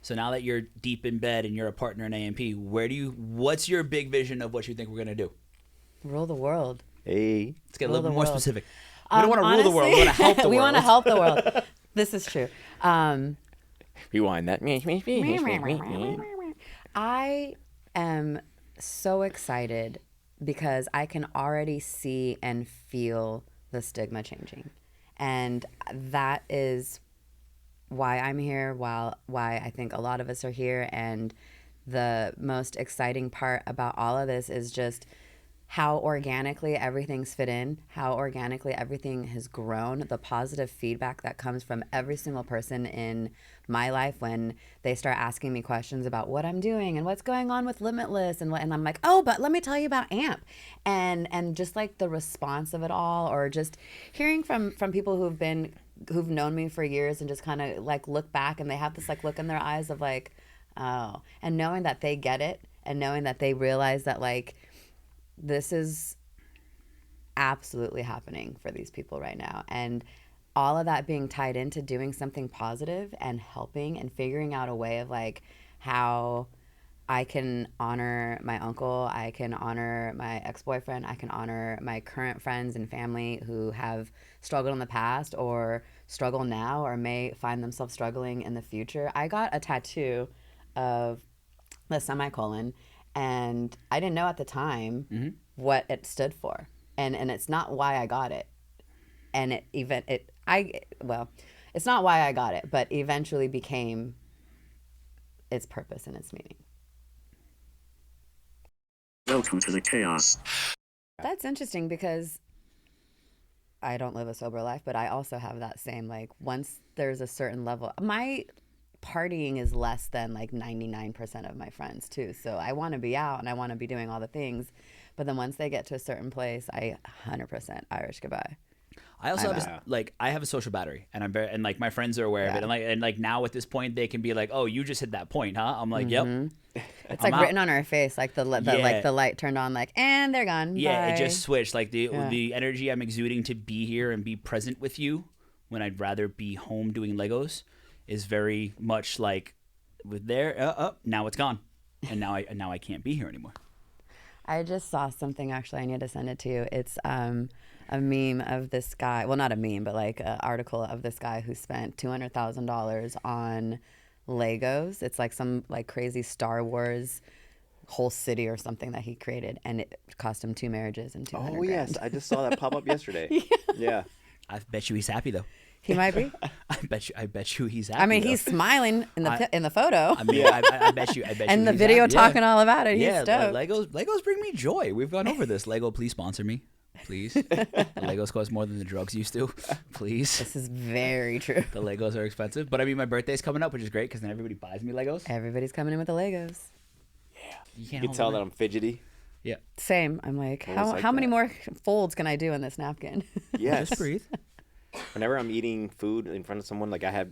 So now that you're deep in bed and you're a partner in AMP, what's your big vision of what you think we're gonna do? Rule the world. Hey. Let's get a little bit more specific. We don't Honestly, want to rule the world. We want to help the world. We want to help the world. This is true. Rewind that. I am so excited because I can already see and feel the stigma changing. And that is why I'm here, why I think a lot of us are here. And the most exciting part about all of this is just how organically everything's fit in, how organically everything has grown, the positive feedback that comes from every single person in my life when they start asking me questions about what I'm doing and what's going on with Limitless and I'm like, oh, but let me tell you about AMP. And just like the response of it all, or just hearing from people who've known me for years and just kind of like look back and they have this like look in their eyes of like, oh, and knowing that they get it and knowing that they realize that like, this is absolutely happening for these people right now. And all of that being tied into doing something positive and helping and figuring out a way of like how I can honor my uncle, I can honor my ex-boyfriend, I can honor my current friends and family who have struggled in the past or struggle now or may find themselves struggling in the future. I got a tattoo of the semicolon, and I didn't know at the time what it stood for, and it's not why I got it, and it's not why I got it, but eventually became its purpose and its meaning. Welcome to the chaos. That's interesting because I don't live a sober life, but I also have that same like once there's a certain level, my partying is less than like 99% of my friends too. So I want to be out and I want to be doing all the things. But then once they get to a certain place, I 100% Irish goodbye. I also I have a social battery, and I'm very, and like my friends are aware of it, and like now at this point they can be like, oh, you just hit that point, huh? I'm like, yep. It's like written on our face, like the like the light turned on, like, and they're gone. Yeah, Bye. it just switched. Like the energy I'm exuding to be here and be present with you when I'd rather be home doing Legos is very much like with there. Now it's gone, and now I can't be here anymore. I just saw something, actually. I need to send it to you. It's a meme of this guy. Well, not a meme, but like an article of this guy who spent $200,000 on Legos. It's like some like crazy Star Wars whole city or something that he created, and it cost him 2 marriages and 200 Oh, yes. I just saw that pop up yesterday. Yeah. I bet you he's happy though. He might be. I bet you he's happy. I mean, though. he's smiling in the photo. I mean, I bet you. And the he's video happy. talking all about it. He's stoked. Legos bring me joy. We've gone over this. Lego, please sponsor me, please. The Legos cost more than the drugs used to. Please. This is very true. The Legos are expensive, but I mean, my birthday's coming up, which is great because then everybody buys me Legos. Everybody's coming in with the Legos. Yeah. You You can tell that I'm fidgety. Yeah. Same. I'm like, Always like how many that. more folds can I do in this napkin? Yes. Just breathe. Whenever I'm eating food in front of someone, like I have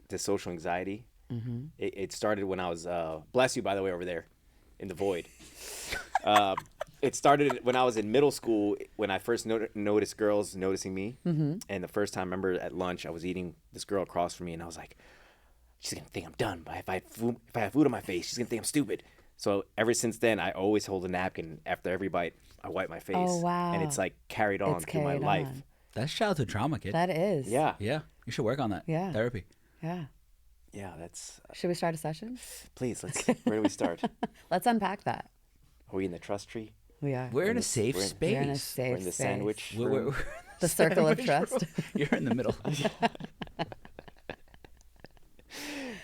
this social anxiety. Mm-hmm. It started when I was, bless you, by the way, over there in the void. It started when I was in middle school when I first noticed girls noticing me. Mm-hmm. And the first time, I remember at lunch, I was eating this girl across from me, and I was like, she's going to think I'm done. But if I have food on my face, she's going to think I'm stupid. So ever since then, I always hold a napkin after every bite. I wipe my face. Oh, wow. And it's like carried on through my life. on. That's childhood trauma, kid. That is. Yeah. Yeah. You should work on that. Yeah. Therapy. Yeah. Yeah, that's... Should we start a session? Please, where do we start? Let's unpack that. Are we in the trust tree? We are. We're in a safe space. We're in a safe We're in the space. sandwich We're room? The circle of trust. You're in the middle.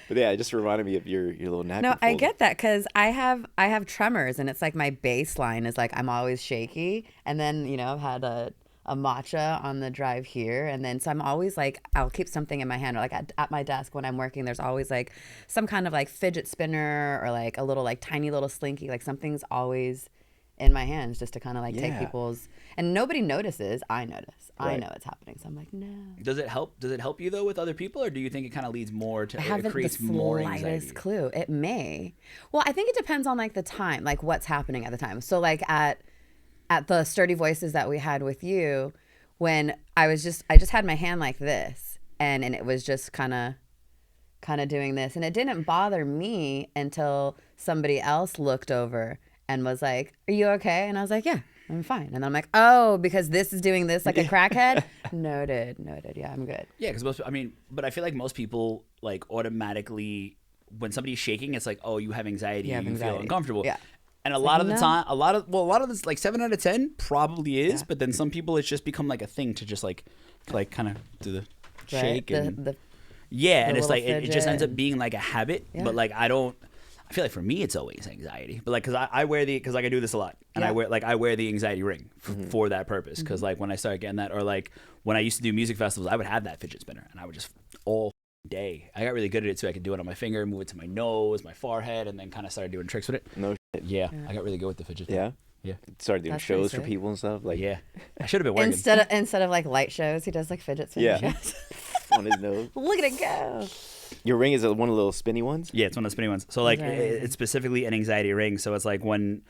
But yeah, it just reminded me of your little napkin No, I fold. get that because I have tremors, and it's like my baseline is like I'm always shaky, and then I've had a matcha on the drive here, and then so I'm always like I'll keep something in my hand, or like at my desk when I'm working, there's always like some kind of like fidget spinner or like a little like tiny little slinky, like something's always in my hands just to kind of like take people's, and nobody notices. I notice. Right. I know it's happening, so I'm like, no. Does it help you though with other people, or do you think it kind of leads more to I haven't it creates the more slightest anxiety? clue. It may. Well, I think it depends on like the time, like what's happening at the time. So like at the Sturdy Voices that we had with you, when I just had my hand like this, and it was just kind of kind of doing this. And it didn't bother me until somebody else looked over and was like, are you okay? And I was like, yeah, I'm fine. And I'm like, oh, because this is doing this like a crackhead? Noted. Yeah, I'm good. Yeah, because but I feel like most people like automatically, when somebody's shaking, it's like, oh, you have anxiety, you feel uncomfortable. Yeah. And a lot of the time, a lot of this, like 7 out of 10 probably is, but then some people, it's just become like a thing to just like kind of do the shake and and it's like it just ends up being like a habit. But like I feel like for me it's always anxiety. But like because I wear because like I do this a lot, and I wear the anxiety ring for that purpose. Because like when I started getting that, or like when I used to do music festivals, I would have that fidget spinner, and I would just all day. I got really good at it too. I could do it on my finger, move it to my nose, my forehead, and then kind of started doing tricks with it. No shit. Yeah, I got really good with the fidget spinner. Yeah. Started doing shows for people and stuff. Like I should have been working. Instead of like light shows, he does like fidget spinner shows. On his nose. Look at it go. Your ring is one of the little spinny ones? Yeah, it's one of the spinny ones. So like it's specifically an anxiety ring. So it's like when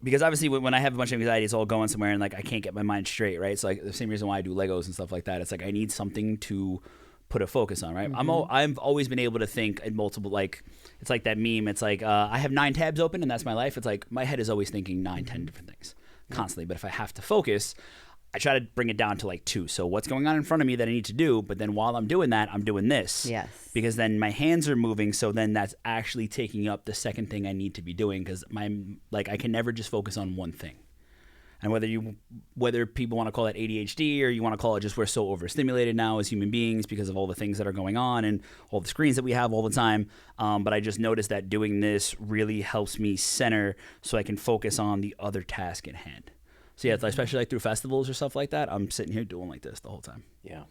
because obviously when I have a bunch of anxiety, it's all going somewhere and like I can't get my mind straight, right? So like the same reason why I do Legos and stuff like that. It's like I need something to put a focus on, right? I've always been able to think in multiple, like it's like that meme. It's like I have 9 tabs open and that's my life. It's like my head is always thinking 9, 10 different things constantly. But if I have to focus, I try to bring it down to like 2. So what's going on in front of me that I need to do, but then while I'm doing that, I'm doing this. Yes. Because then my hands are moving, so then that's actually taking up the second thing I need to be doing, because I can never just focus on one thing. And whether people want to call it ADHD or you want to call it just we're so overstimulated now as human beings because of all the things that are going on and all the screens that we have all the time. But I just noticed that doing this really helps me center so I can focus on the other task at hand. So yeah, especially like through festivals or stuff like that, I'm sitting here doing like this the whole time. Yeah.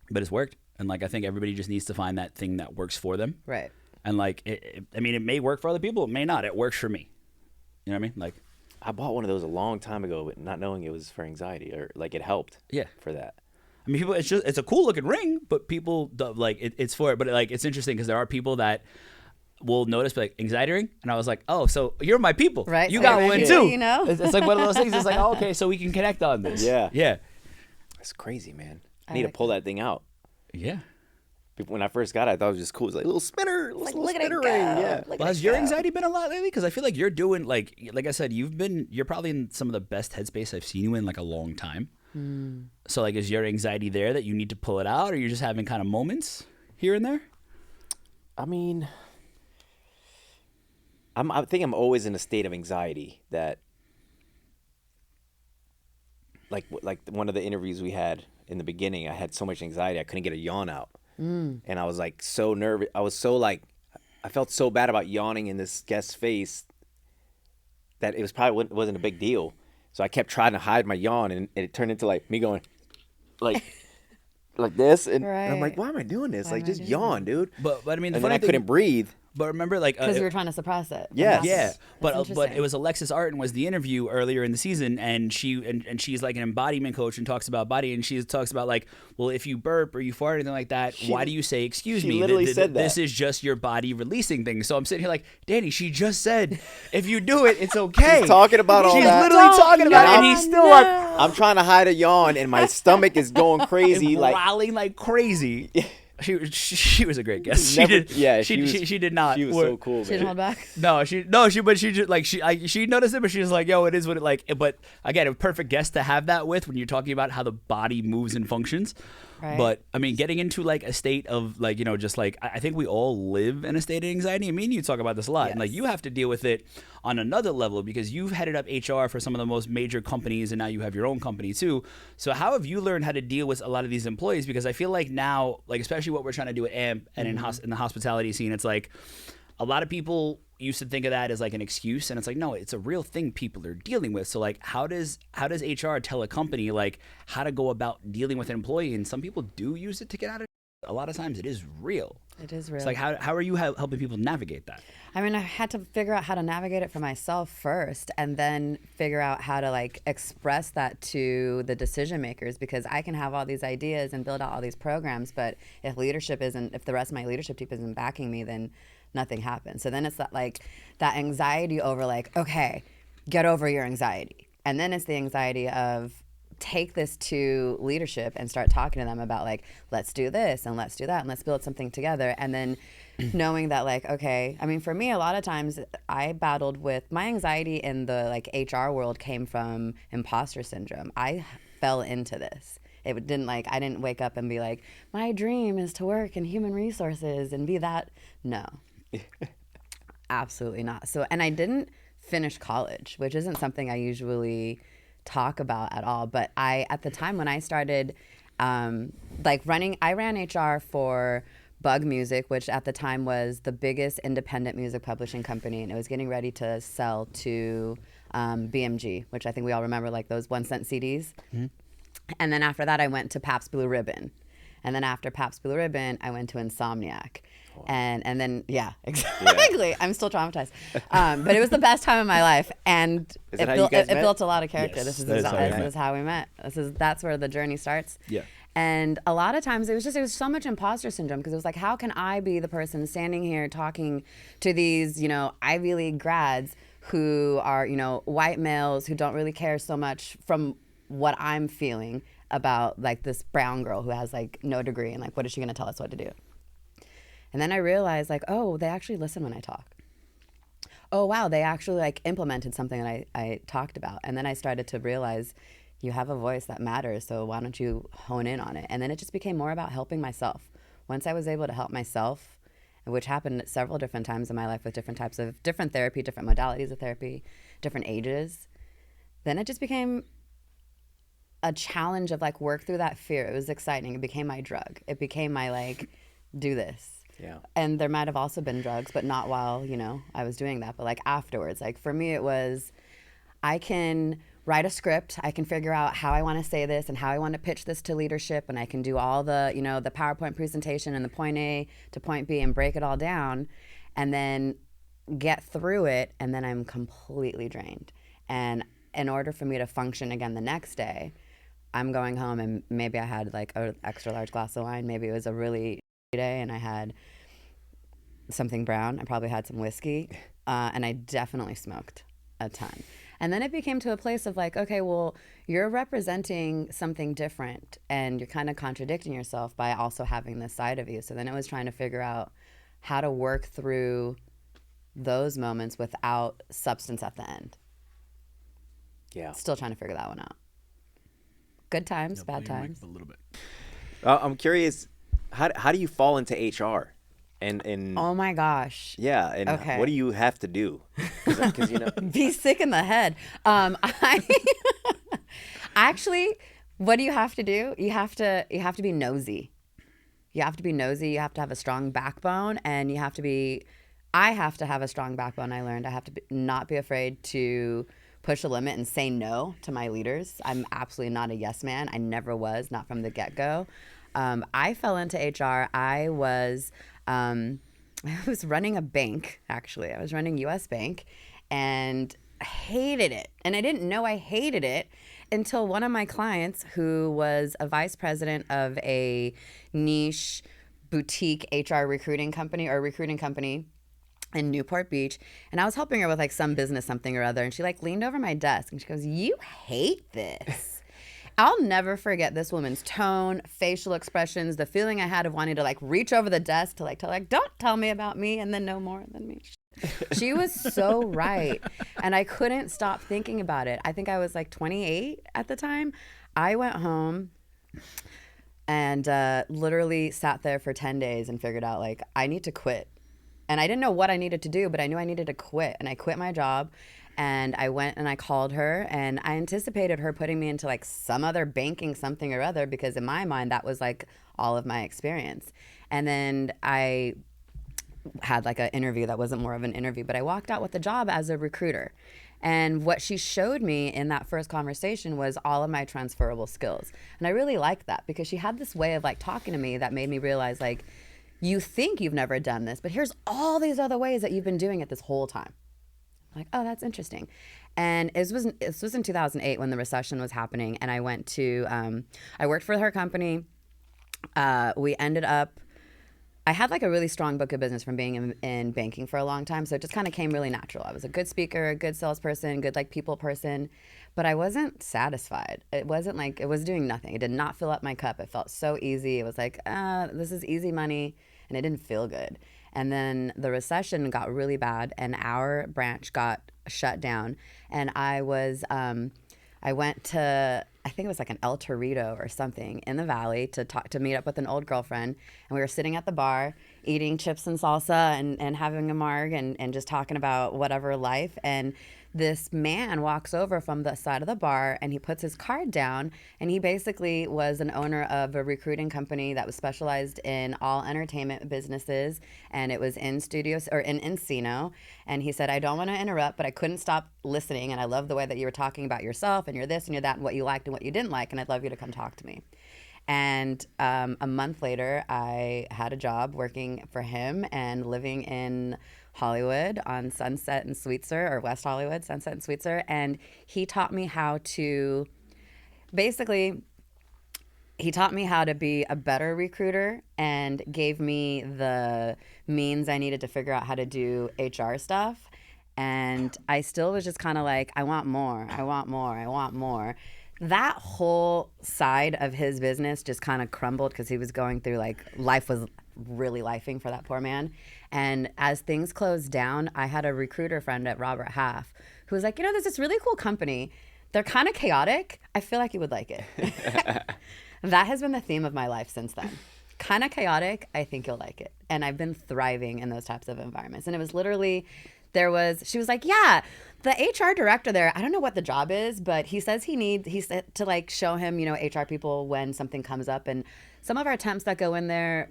But it's worked. And like I think everybody just needs to find that thing that works for them. Right. And like, it may work for other people. It may not. It works for me. You know what I mean? Like, I bought one of those a long time ago, but not knowing it was for anxiety, or like it helped. For that. I mean, people. It's a cool looking ring, but people like it's for it. But like, it's interesting because there are people that will notice like anxiety ring, and I was like, oh, so you're my people, right? You got one too. You know, it's like one of those things. It's like, oh, okay, so we can connect on this. Yeah. That's crazy, man. I need to pull that thing out. Yeah. When I first got it, I thought it was just cool. It's like a little spinner, look at spinner it ring. go. Yeah. Well, has your anxiety been a lot lately? Because I feel like you're doing like I said, you're probably in some of the best headspace I've seen you in like a long time. So like, is your anxiety there that you need to pull it out, or you're just having kind of moments here and there? I mean, I think I'm always in a state of anxiety that, like one of the interviews we had in the beginning, I had so much anxiety I couldn't get a yawn out. And I was like so nervous. I was so like, I felt so bad about yawning in this guest's face that it was probably wasn't a big deal. So I kept trying to hide my yawn, and it turned into like me going like this, and I'm like, why am I doing this? Like, just yawn, dude. But I mean, the and funny then I thing, couldn't breathe. But remember, like, because you were trying to suppress it. Yeah. But it was Alexis Artin was the interview earlier in the season, and she's like an embodiment coach and talks about body, and she talks about like, well, if you burp or you fart or anything like that, why do you say excuse me? She literally said that. This is just your body releasing things. So I'm sitting here like, Danny, she just said if you do it, it's okay. She's talking about all that. She's literally talking about it, and he's still like, I'm trying to hide a yawn, and my stomach is going crazy, like growling like crazy. She was a great guest. She did not. She was so cool. Man. She didn't hold back. But she just like she noticed it, but she was like, yo, it is what it like. But again, a perfect guest to have that with when you're talking about how the body moves and functions. Right. But I mean, getting into like a state of like, you know, just like I think we all live in a state of anxiety. I mean, you talk about this a lot, and like you have to deal with it on another level because you've headed up HR for some of the most major companies, and now you have your own company too. So how have you learned how to deal with a lot of these employees? Because I feel like now, like especially what we're trying to do at AMP and in the hospitality scene, it's like a lot of people used to think of that as like an excuse, and it's like, no, it's a real thing people are dealing with. So like, how does HR tell a company like how to go about dealing with an employee? And some people do use it to get out of it. A lot of times it is real. It is real. It's like, how are you helping people navigate that? I mean, I had to figure out how to navigate it for myself first, and then figure out how to like express that to the decision makers, because I can have all these ideas and build out all these programs, but if the rest of my leadership team isn't backing me, then nothing happens. So then it's that anxiety over like, okay, get over your anxiety. And then it's the anxiety of take this to leadership and start talking to them about like, let's do this and let's do that and let's build something together. And then knowing that like, okay, I mean, for me, a lot of times I battled with my anxiety in the like HR world came from imposter syndrome. I fell into this. It didn't like, I didn't wake up and be like, my dream is to work in human resources and be that. No, absolutely not. So, and I didn't finish college, which isn't something I usually talk about at all. But at the time when I started I ran HR for Bug Music, which at the time was the biggest independent music publishing company. And it was getting ready to sell to BMG, which I think we all remember, like those 1-cent CDs. Mm-hmm. And then after that, I went to Pabst Blue Ribbon. And then after Pabst Blue Ribbon, I went to Insomniac. Oh. And then, yeah, exactly. Yeah. I'm still traumatized. But it was the best time of my life. And it built a lot of character. Yes, this is how we met. That's where the journey starts. Yeah. And a lot of times it was so much imposter syndrome because it was like, how can I be the person standing here talking to these, Ivy League grads who are, white males who don't really care so much from what I'm feeling about like this brown girl who has like no degree and like, what is she going to tell us what to do? And then I realized like, oh, they actually listen when I talk. Oh, wow, they actually like implemented something that I talked about. And then I started to realize you have a voice that matters, so why don't you hone in on it? And then it just became more about helping myself. Once I was able to help myself, which happened at several different times in my life with different types of different therapy, different modalities of therapy, different ages, then it just became a challenge of like work through that fear. It was exciting. It became my drug. It became my like, do this. Yeah. And there might have also been drugs, but not while, I was doing that. But like afterwards, like for me, it was, I can write a script. I can figure out how I want to say this and how I want to pitch this to leadership. And I can do all the, the PowerPoint presentation and the point A to point B and break it all down and then get through it. And then I'm completely drained. And in order for me to function again the next day, I'm going home and maybe I had like an extra large glass of wine. Maybe it was a really day and I had something brown. I probably had some whiskey and I definitely smoked a ton. And then it became to a place of like, okay, well, you're representing something different and you're kind of contradicting yourself by also having this side of you. So then it was trying to figure out how to work through those moments without substance at the end. Yeah. Still trying to figure that one out. Good times, bad times. A little bit. I'm curious, how do you fall into HR? And oh my gosh. Yeah, and okay. What do you have to do? Because be sick in the head. I actually, what do you have to do? You have to be nosy. You have to be nosy. You have to have a strong backbone, and I have to have a strong backbone. I learned I have to not be afraid to push a limit and say no to my leaders. I'm absolutely not a yes man. I never was, not from the get-go. I fell into HR. I was running a bank, actually. I was running US Bank and I hated it. And I didn't know I hated it until one of my clients, who was a vice president of a niche boutique HR recruiting company in Newport Beach, and I was helping her with like some business something or other, and she like leaned over my desk and she goes, "You hate this." I'll never forget this woman's tone, facial expressions, the feeling I had of wanting to like reach over the desk to like tell like, "Don't tell me about me," and then know more than me. She was so right, and I couldn't stop thinking about it. I think I was like 28 at the time. I went home and literally sat there for 10 days and figured out like I need to quit. And I didn't know what I needed to do, but I knew I needed to quit. And I quit my job and I went and I called her, and I anticipated her putting me into like some other banking something or other, because in my mind that was like all of my experience. And then I had like an interview that wasn't more of an interview, but I walked out with the job as a recruiter. And what she showed me in that first conversation was all of my transferable skills. And I really liked that, because she had this way of like talking to me that made me realize like, you think you've never done this, but here's all these other ways that you've been doing it this whole time. I'm like, oh, that's this was in 2008 when the recession was happening. And I went to, I worked for her company. We ended up I had like a really strong book of business from being in banking for a long time. So it just kind of came really natural. I was a good speaker, a good salesperson, good like people person, but I wasn't satisfied. It wasn't like, it was doing nothing. It did not fill up my cup. It felt so easy. It was like, this is easy money, and it didn't feel good. And then the recession got really bad and our branch got shut down. And I went to, I think it was like an El Torito or something in the valley to meet up with an old girlfriend. And we were sitting at the bar eating chips and salsa and having a marg and just talking about whatever life. And this man walks over from the side of the bar and he puts his card down, and he basically was an owner of a recruiting company that was specialized in all entertainment businesses, and it was in studios or in Encino. And he said, I don't want to interrupt, but I couldn't stop listening, and I love the way that you were talking about yourself and you're this and you're that and what you liked and what you didn't like, and I'd love you to come talk to me. And a month later, I had a job working for him and living in Hollywood on Sunset and Sweetser, or West Hollywood, Sunset and Sweetser. And he taught me how to, basically, he taught me how to be a better recruiter and gave me the means I needed to figure out how to do HR stuff. And I still was just kind of like, I want more, I want more, I want more. That whole side of his business just kind of crumbled because he was going through, like, life was really lifing for that poor man. And as things closed down, I had a recruiter friend at Robert Half who was like, there's this really cool company. They're kind of chaotic. I feel like you would like it. That has been the theme of my life since then. Kind of chaotic. I think you'll like it. And I've been thriving in those types of environments. And it was literally, she was like, yeah, the HR director there, I don't know what the job is, but he says he said to like show him, HR people when something comes up. And some of our temps that go in there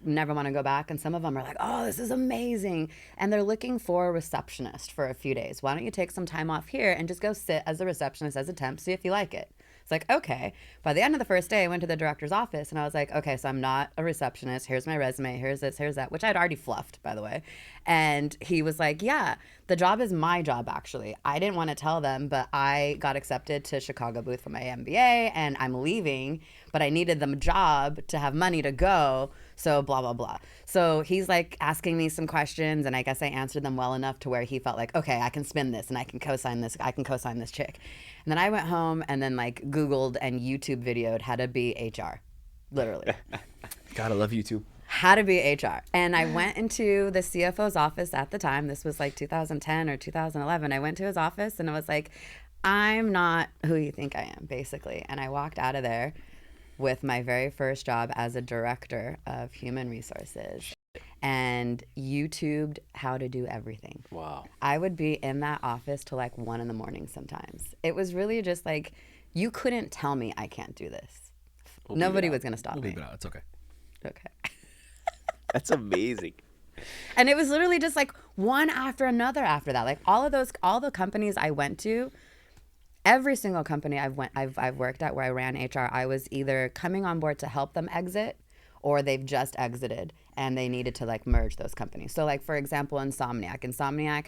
never want to go back. And some of them are like, oh, this is amazing. And they're looking for a receptionist for a few days. Why don't you take some time off here and just go sit as a receptionist as a temp, see if you like it. It's like, okay. By the end of the first day, I went to the director's office and I was like, okay, so I'm not a receptionist. Here's my resume. Here's this, here's that, which I'd already fluffed, by the way. And he was like, yeah, the job is my job, actually. I didn't want to tell them, but I got accepted to Chicago booth for my MBA and I'm leaving, but I needed the job to have money to go. So blah, blah, blah. So he's like asking me some questions, and I guess I answered them well enough to where he felt like, okay, I can spin this and I can co-sign this. I can co-sign this chick. And then I went home and then like Googled and YouTube videoed how to be HR, literally. Gotta love YouTube. How to be HR. And I went into the CFO's office at the time. This was like 2010 or 2011. I went to his office and I was like, I'm not who you think I am, basically. And I walked out of there with my very first job as a director of human resources and YouTubed how to do everything. Wow. I would be in that office till like 1 a.m. sometimes. It was really just like, you couldn't tell me I can't do this. Nobody was going to stop me. Leave it out. It's okay. Okay. That's amazing. And it was literally just like one after another after that. Like all the companies I went to, every single company I've worked at where I ran HR, I was either coming on board to help them exit or they've just exited and they needed to like merge those companies. So like, for example, Insomniac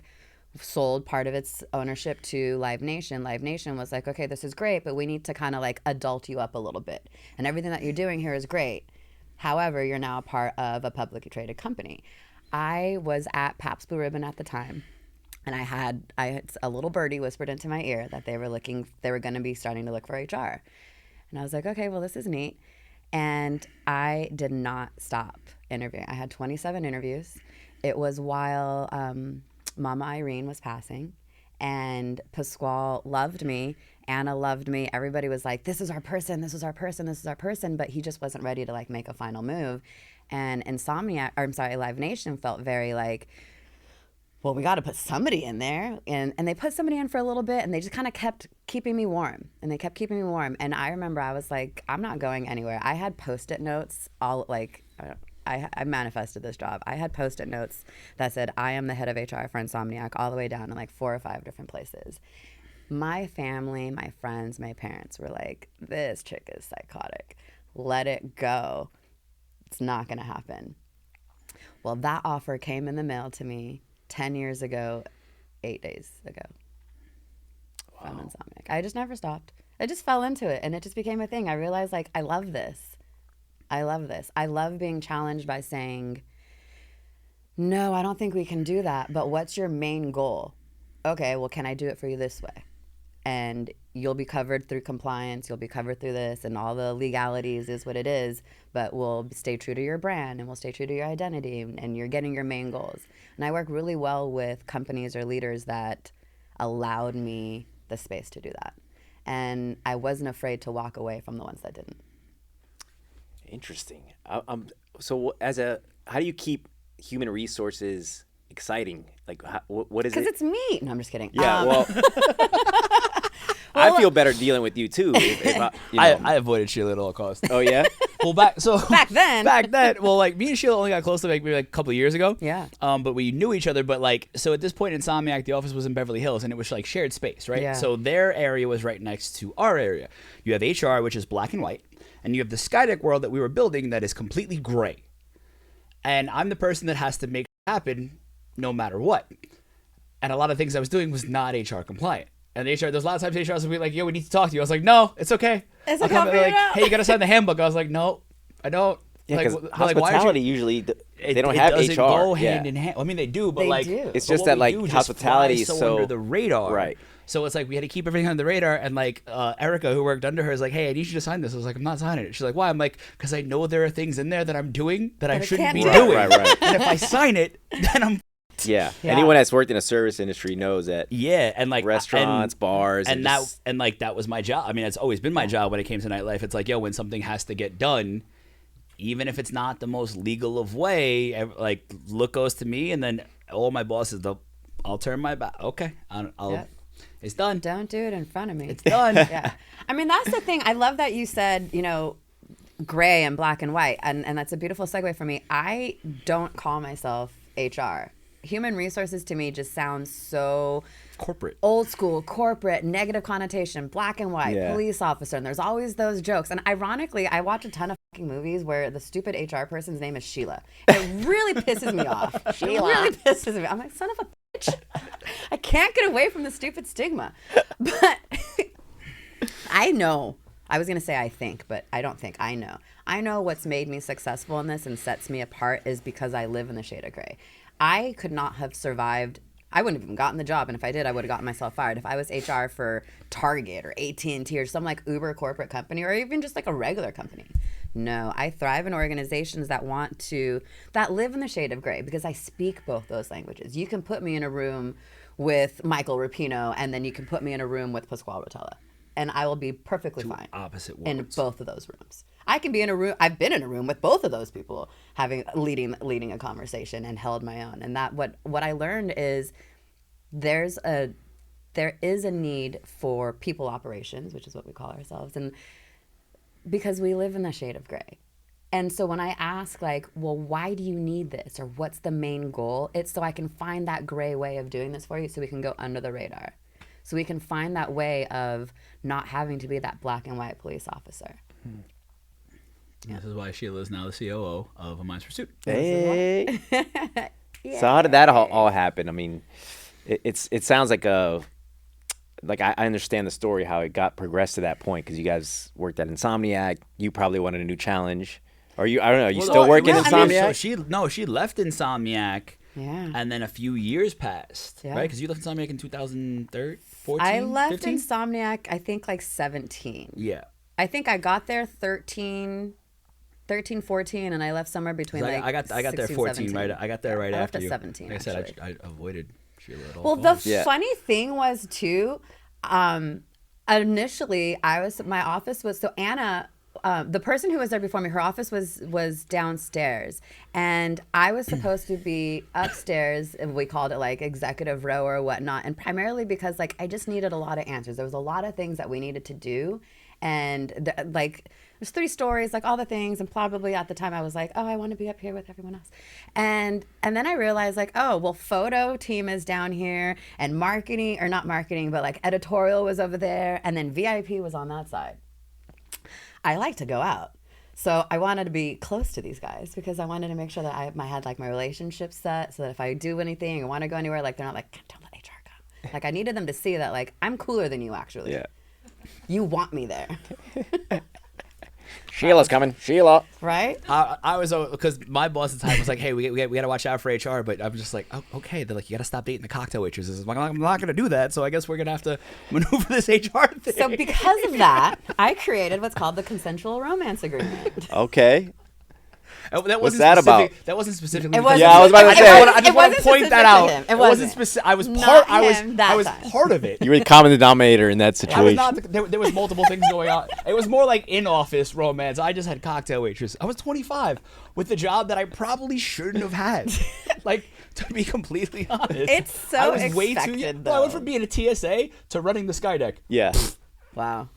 sold part of its ownership to Live Nation. Live Nation was like, okay, this is great, but we need to kind of like adult you up a little bit. And everything that you're doing here is great. However, you're now a part of a publicly traded company. I was at Pabst Blue Ribbon at the time. And I had a little birdie whispered into my ear that they were going to be starting to look for HR. And I was like, okay, well, this is neat. And I did not stop interviewing. I had 27 interviews. It was while Mama Irene was passing. And Pasquale loved me. Anna loved me. Everybody was like, this is our person, this is our person, this is our person. But he just wasn't ready to like make a final move. And Live Nation felt very like, well, we got to put somebody in there. And they put somebody in for a little bit and they just kind of kept keeping me warm. And they kept keeping me warm. And I remember I was like, I'm not going anywhere. I had Post-it notes all like, I manifested this job. I had Post-it notes that said, I am the head of HR for Insomniac, all the way down in like 4 or 5 different places. My family, my friends, my parents were like, this chick is psychotic. Let it go. It's not going to happen. Well, that offer came in the mail to me 10 years ago, 8 days ago. Wow. From Insomniac. I just never stopped. I just fell into it and it just became a thing. I realized like, I love this. I love this. I love being challenged by saying, no, I don't think we can do that. But what's your main goal? Okay, well, can I do it for you this way? And you'll be covered through compliance. You'll be covered through this, and all the legalities is what it is. But we'll stay true to your brand, and we'll stay true to your identity, and you're getting your main goals. And I work really well with companies or leaders that allowed me the space to do that. And I wasn't afraid to walk away from the ones that didn't. Interesting. So how do you keep human resources exciting? Like, what is it? Because it's me. No, I'm just kidding. Yeah, well, I feel better dealing with you too. I avoided Sheila at all costs. Oh yeah. Well, back then, well, like me and Sheila only got close to maybe like a couple of years ago. Yeah. But we knew each other. But like, so at this point in Insomniac, the office was in Beverly Hills, and it was like shared space, right? Yeah. So their area was right next to our area. You have HR, which is black and white, and you have the Skydeck world that we were building that is completely gray. And I'm the person that has to make it happen no matter what. And a lot of things I was doing was not HR compliant. And HR, there's a lot of times HR was like, yo, we need to talk to you. I was like, no, it's okay. It's I'll okay, come. I'll figure it Like, out. hey, you got to sign the handbook. I was like, no, I don't. Yeah, because like, hospitality usually they don't have doesn't HR. go hand in hand. I mean, they do, but They like do. It's but just what that we like do just hospitality flies is so under the radar, right. So it's like we had to keep everything on the radar. And like Erica, who worked under her, is like, hey, I need you to sign this. I was like, I'm not signing it. She's like, why? I'm like, because I know there are things in there that I'm doing that I shouldn't can't be do. doing. Right. And if I sign it, then I'm Yeah. Yeah. Anyone that's worked in a service industry knows that and like restaurants, bars, and just, that was my job. I mean, it's always been my job when it came to nightlife. It's like, yo, when something has to get done, even if it's not the most legal of way, like look goes to me, and then all my bosses, I'll turn my back. Okay, I'll Yep. it's done. Don't do it in front of me. It's done. Yeah. I mean, that's the thing. I love that you said, gray and black and white. And that's a beautiful segue for me. I don't call myself HR. Human resources to me just sounds so Corporate. old school, corporate, negative connotation, black and white, Yeah. police officer. And there's always those jokes. And ironically, I watch a ton of fucking movies where the stupid HR person's name is Sheila. And it really pisses me off. Sheila. It really pisses me. I'm like, son of a bitch. I can't get away from the stupid stigma. But I know. I was going to say I think, but I don't think. I know. I know what's made me successful in this and sets me apart is because I live in the shade of gray. I could not have survived. I wouldn't have even gotten the job, and if I did, I would have gotten myself fired. If I was HR for Target or AT&T or some like uber corporate company or even just like a regular company. No, I thrive in organizations that that live in the shade of gray because I speak both those languages. You can put me in a room with Michael Rapino, and then you can put me in a room with Pasquale Rotella, and I will be perfectly fine opposite in worlds. both of those rooms. I can be in a room. I've been in a room with both of those people, leading a conversation and held my own. And that what I learned is there is a need for people operations, which is what we call ourselves, and because we live in the shade of gray. And so when I ask like, well, why do you need this, or what's the main goal? It's so I can find that gray way of doing this for you, so we can go under the radar, so we can find that way of not having to be that black and white police officer. This is why Sheila is now the COO of A Mind's Pursuit. hey. So how did that all happen? I mean, it sounds like I understand the story how it got progressed to that point because you guys worked at Insomniac. You probably wanted a new challenge. Or I don't know. You still working in Insomniac? So she left Insomniac. Yeah. And then a few years passed, Yeah. right? Because you left Insomniac in 2013, 14, I left 15? Insomniac, I think like 17. Yeah. I think I got there 13, 14, and I left somewhere between like I got there 16, 14, 17. right? I got there right I left after at you. 17, Like I said, actually. I avoided Sheila at all Well, the costs. Yeah. funny thing was too, initially my office was, so Anna, the person who was there before me, her office was downstairs, and I was supposed to be upstairs, and we called it like executive row or whatnot, and primarily because like I just needed a lot of answers. There was a lot of things that we needed to do, and there's 3 stories, like all the things, and probably at the time I was like, oh, I want to be up here with everyone else, and then I realized like, oh, well, photo team is down here, and marketing, or not marketing, but like editorial was over there, and then VIP was on that side. I like to go out. So I wanted to be close to these guys because I wanted to make sure that I had like my relationship set so that if I do anything or want to go anywhere, like they're not like, don't let HR go. Like I needed them to see that like I'm cooler than you actually. Yeah. You want me there. Sheila's coming. Sheela. Right? I was because my boss at the time was like, hey, we got to watch out for HR, but I'm just like, oh, okay. They're like, you got to stop dating the cocktail waitresses. I'm like, I'm not going to do that, so I guess we're going to have to maneuver this HR thing. So because of that, I created what's called the consensual romance agreement. Okay. That What's that about? That wasn't specifically. It wasn't. Yeah, I was about to say. I just want to point that out. It wasn't specific. I was Not part. I was. him that I was time. part of it. You were the common denominator in that I was situation. not. There was multiple things going on. It was more like in office romance. I just had cocktail waitress. I was 25 with the job that I probably shouldn't have had. Like, to be completely honest, It's so I was way too expected, young. I went though. from being a TSA to running the sky deck. Yeah. Wow.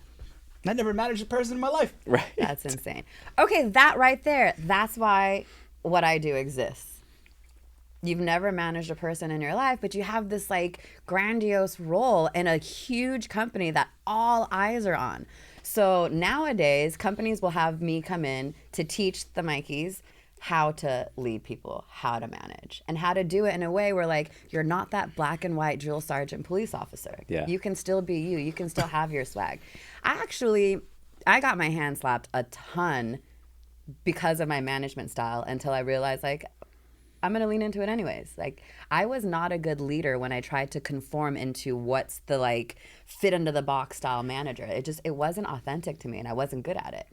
I never managed a person in my life. Right. That's insane. Okay, that right there. That's why what I do exists. You've never managed a person in your life, but you have this like grandiose role in a huge company that all eyes are on. So nowadays, companies will have me come in to teach the Mikeys how to lead people, how to manage, and how to do it in a way where like you're not that black and white drill sergeant police officer. Yeah. You can still be you. You can still have your swag. I got my hand slapped a ton because of my management style until I realized like I'm going to lean into it anyways. Like I was not a good leader when I tried to conform into what's the like fit into the box style manager. It wasn't authentic to me and I wasn't good at it.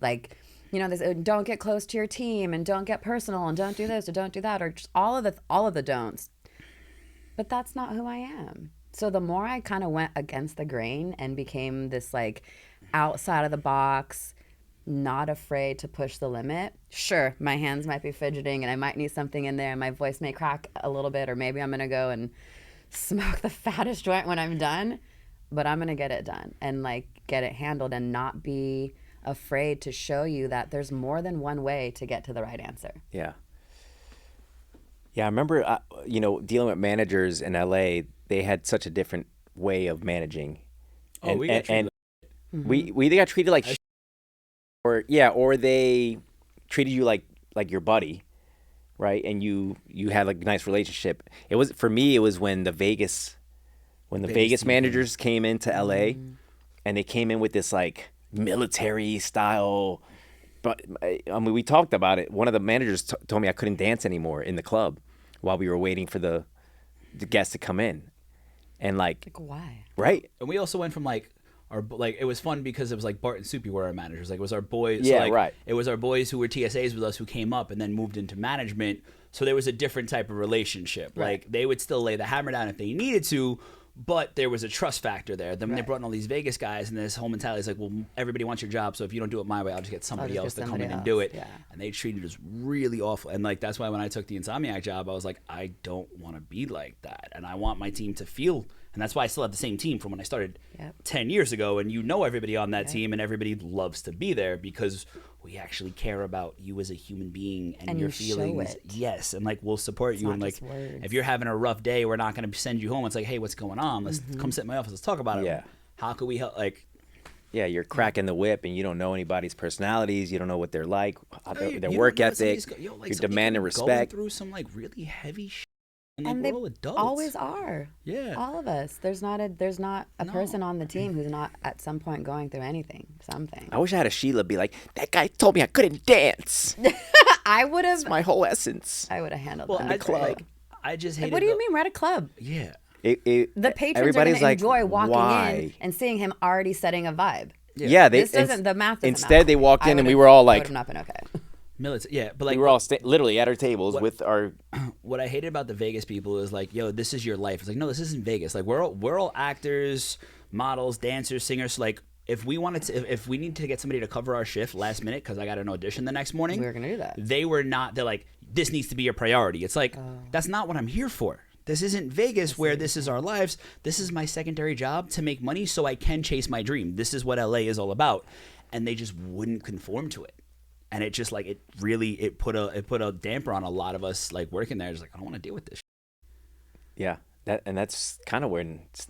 Like, you know, this don't get close to your team and don't get personal and don't do this or don't do that or just all of the don'ts. But that's not who I am. So the more I kind of went against the grain and became this like outside of the box, not afraid to push the limit. Sure, my hands might be fidgeting and I might need something in there and my voice may crack a little bit or maybe I'm going to go and smoke the fattest joint when I'm done, but I'm going to get it done and like get it handled and not be afraid to show you that there's more than one way to get to the right answer. Yeah. Yeah, I remember, dealing with managers in LA, they had such a different way of managing. Oh, we got treated we either got treated like or they treated you like your buddy, right? And you had like a nice relationship. It was for me. It was when the Vegas managers came into LA, and they came in with this like military style. But I mean, we talked about it. One of the managers told me I couldn't dance anymore in the club while we were waiting for the guests to come in, and like why? Right. And we also went from like it was fun because it was like Bart and Soupy were our managers. Like it was our boys. Yeah, so like, right. It was our boys who were TSAs with us who came up and then moved into management. So there was a different type of relationship. Right. Like they would still lay the hammer down if they needed to, but there was a trust factor there. Then they brought in all these Vegas guys, and this whole mentality is like, well, everybody wants your job, so if you don't do it my way, I'll just get somebody else to come in and do it. Yeah. And they treated us really awful. And like that's why when I took the Insomniac job, I was like, I don't want to be like that, and I want my team to feel. And that's why I still have the same team from when I started 10 years ago. And you know everybody on that team, and everybody loves to be there because we actually care about you as a human being and your you show feelings. it. Yes, and like we'll support you. not And like just words. if you're having a rough day, we're not going to send you home. It's like, hey, what's going on? Let's come sit in my office. Let's talk about it. Yeah. How could we help? Like, Yeah, you're cracking the whip, and you don't know anybody's personalities. You don't know what they're like, you their don't work know what somebody's ethic. like You're some demanding people going respect. through some like really heavy shit. And, like, And we're they all adults. always are. Yeah. All of us. There's not a person on the team who's not at some point going through something. I wish I had a Sheila be like, that guy told me I couldn't dance. I would have. It's my whole essence. I would have handled Well, that. I just hated. What do you mean? We're at a club. Yeah. The patrons are going everybody's to like, enjoy walking why? in and seeing him already setting a vibe. Yeah, The math doesn't instead matter. they walked I in and we would've- were all I like, would have not been okay. Military. Yeah, but like we were all literally at our tables with our. what I hated about the Vegas people is like, yo, this is your life. It's like, no, this isn't Vegas. Like we're all actors, models, dancers, singers. Like if we need to get somebody to cover our shift last minute because I got an audition the next morning, We were gonna do that. They were not. They're like, this needs to be a priority. It's like that's not what I'm here for. This isn't Vegas where this is our lives. This is my secondary job to make money so I can chase my dream. This is what LA is all about. And they just wouldn't conform to it. And it just like it put a damper on a lot of us like working there. Just like I don't want to deal with this. Yeah, that's kind of when it's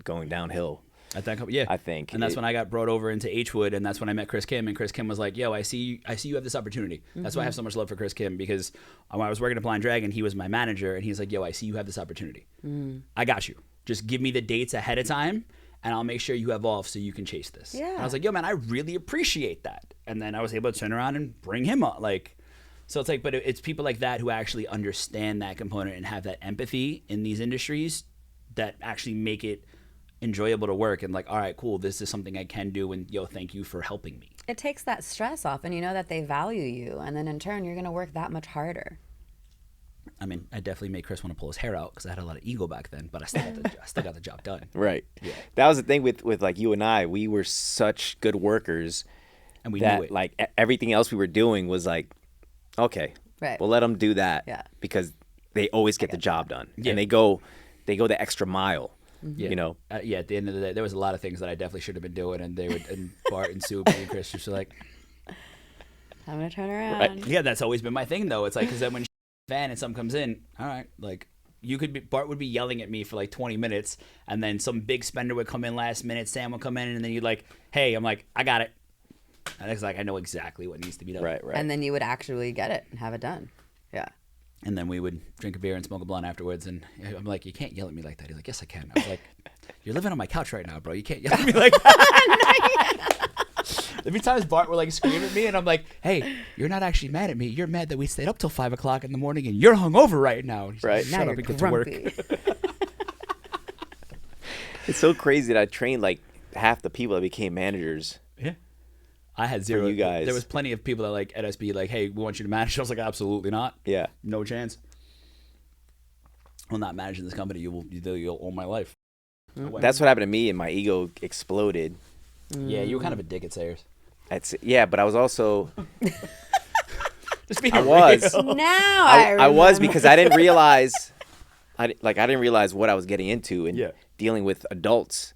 going downhill. At that company, yeah, I think, and that's when I got brought over into H-Wood, and that's when I met Chris Kim, and Chris Kim was like, "Yo, I see you have this opportunity." That's why I have so much love for Chris Kim because when I was working at Blind Dragon, he was my manager, and he's like, "Yo, I see you have this opportunity. I got you. Just give me the dates ahead of time." and I'll make sure you have off so you can chase this. Yeah. And I was like, yo, man, I really appreciate that. And then I was able to turn around and bring him up. Like, so it's like, but it's people like that who actually understand that component and have that empathy in these industries that actually make it enjoyable to work and like, all right, cool, this is something I can do, and yo, thank you for helping me. It takes that stress off, and you know that they value you, and then in turn you're going to work that much harder. I mean, I definitely made Chris want to pull his hair out because I had a lot of ego back then, but I still got the job done. Right. Yeah. That was the thing with like you and I. We were such good workers, And we that knew it. like everything else we were doing was like, okay, Right. we'll let them do that. Yeah. Because they always get the job done, Yeah. and they go the extra mile. Yeah. You know. Yeah, at the end of the day, there was a lot of things that I definitely should have been doing, and they would, and Bart and Soup and Chris just were like, I'm going to turn around. Right. yeah, that's always been my thing though. It's like, because then when van and something comes in, all right, like Bart would be yelling at me for like 20 minutes, and then some big spender would come in last minute, Sam would come in, and then you'd like, hey, I'm like, I got it. And it's like, I know exactly what needs to be done. Right. And then you would actually get it and have it done. Yeah. And then we would drink a beer and smoke a blunt afterwards. And I'm like, you can't yell at me like that. He's like, yes, I can. I was like, you're living on my couch right now, bro. You can't yell at me like that. There'd be times Bart would like scream at me, and I'm like, hey, you're not actually mad at me. You're mad that we stayed up till 5 o'clock in the morning, and you're hungover right now. And he's Right. Like, Now Shut you're up and get to work. grumpy. It's so crazy that I trained like half the people that became managers. Yeah. I had zero. you guys. There was plenty of people that like at SB like, hey, we want you to manage. I was like, absolutely not. Yeah. No chance. I'm not managing this company. You'll own my life. That's what happened to me, and my ego exploded. Yeah, you were kind of a dick at Sayers. But I was also Just being I was. real. Now I was, remember. because I didn't realize I didn't realize what I was getting into, and Yeah. dealing with adults.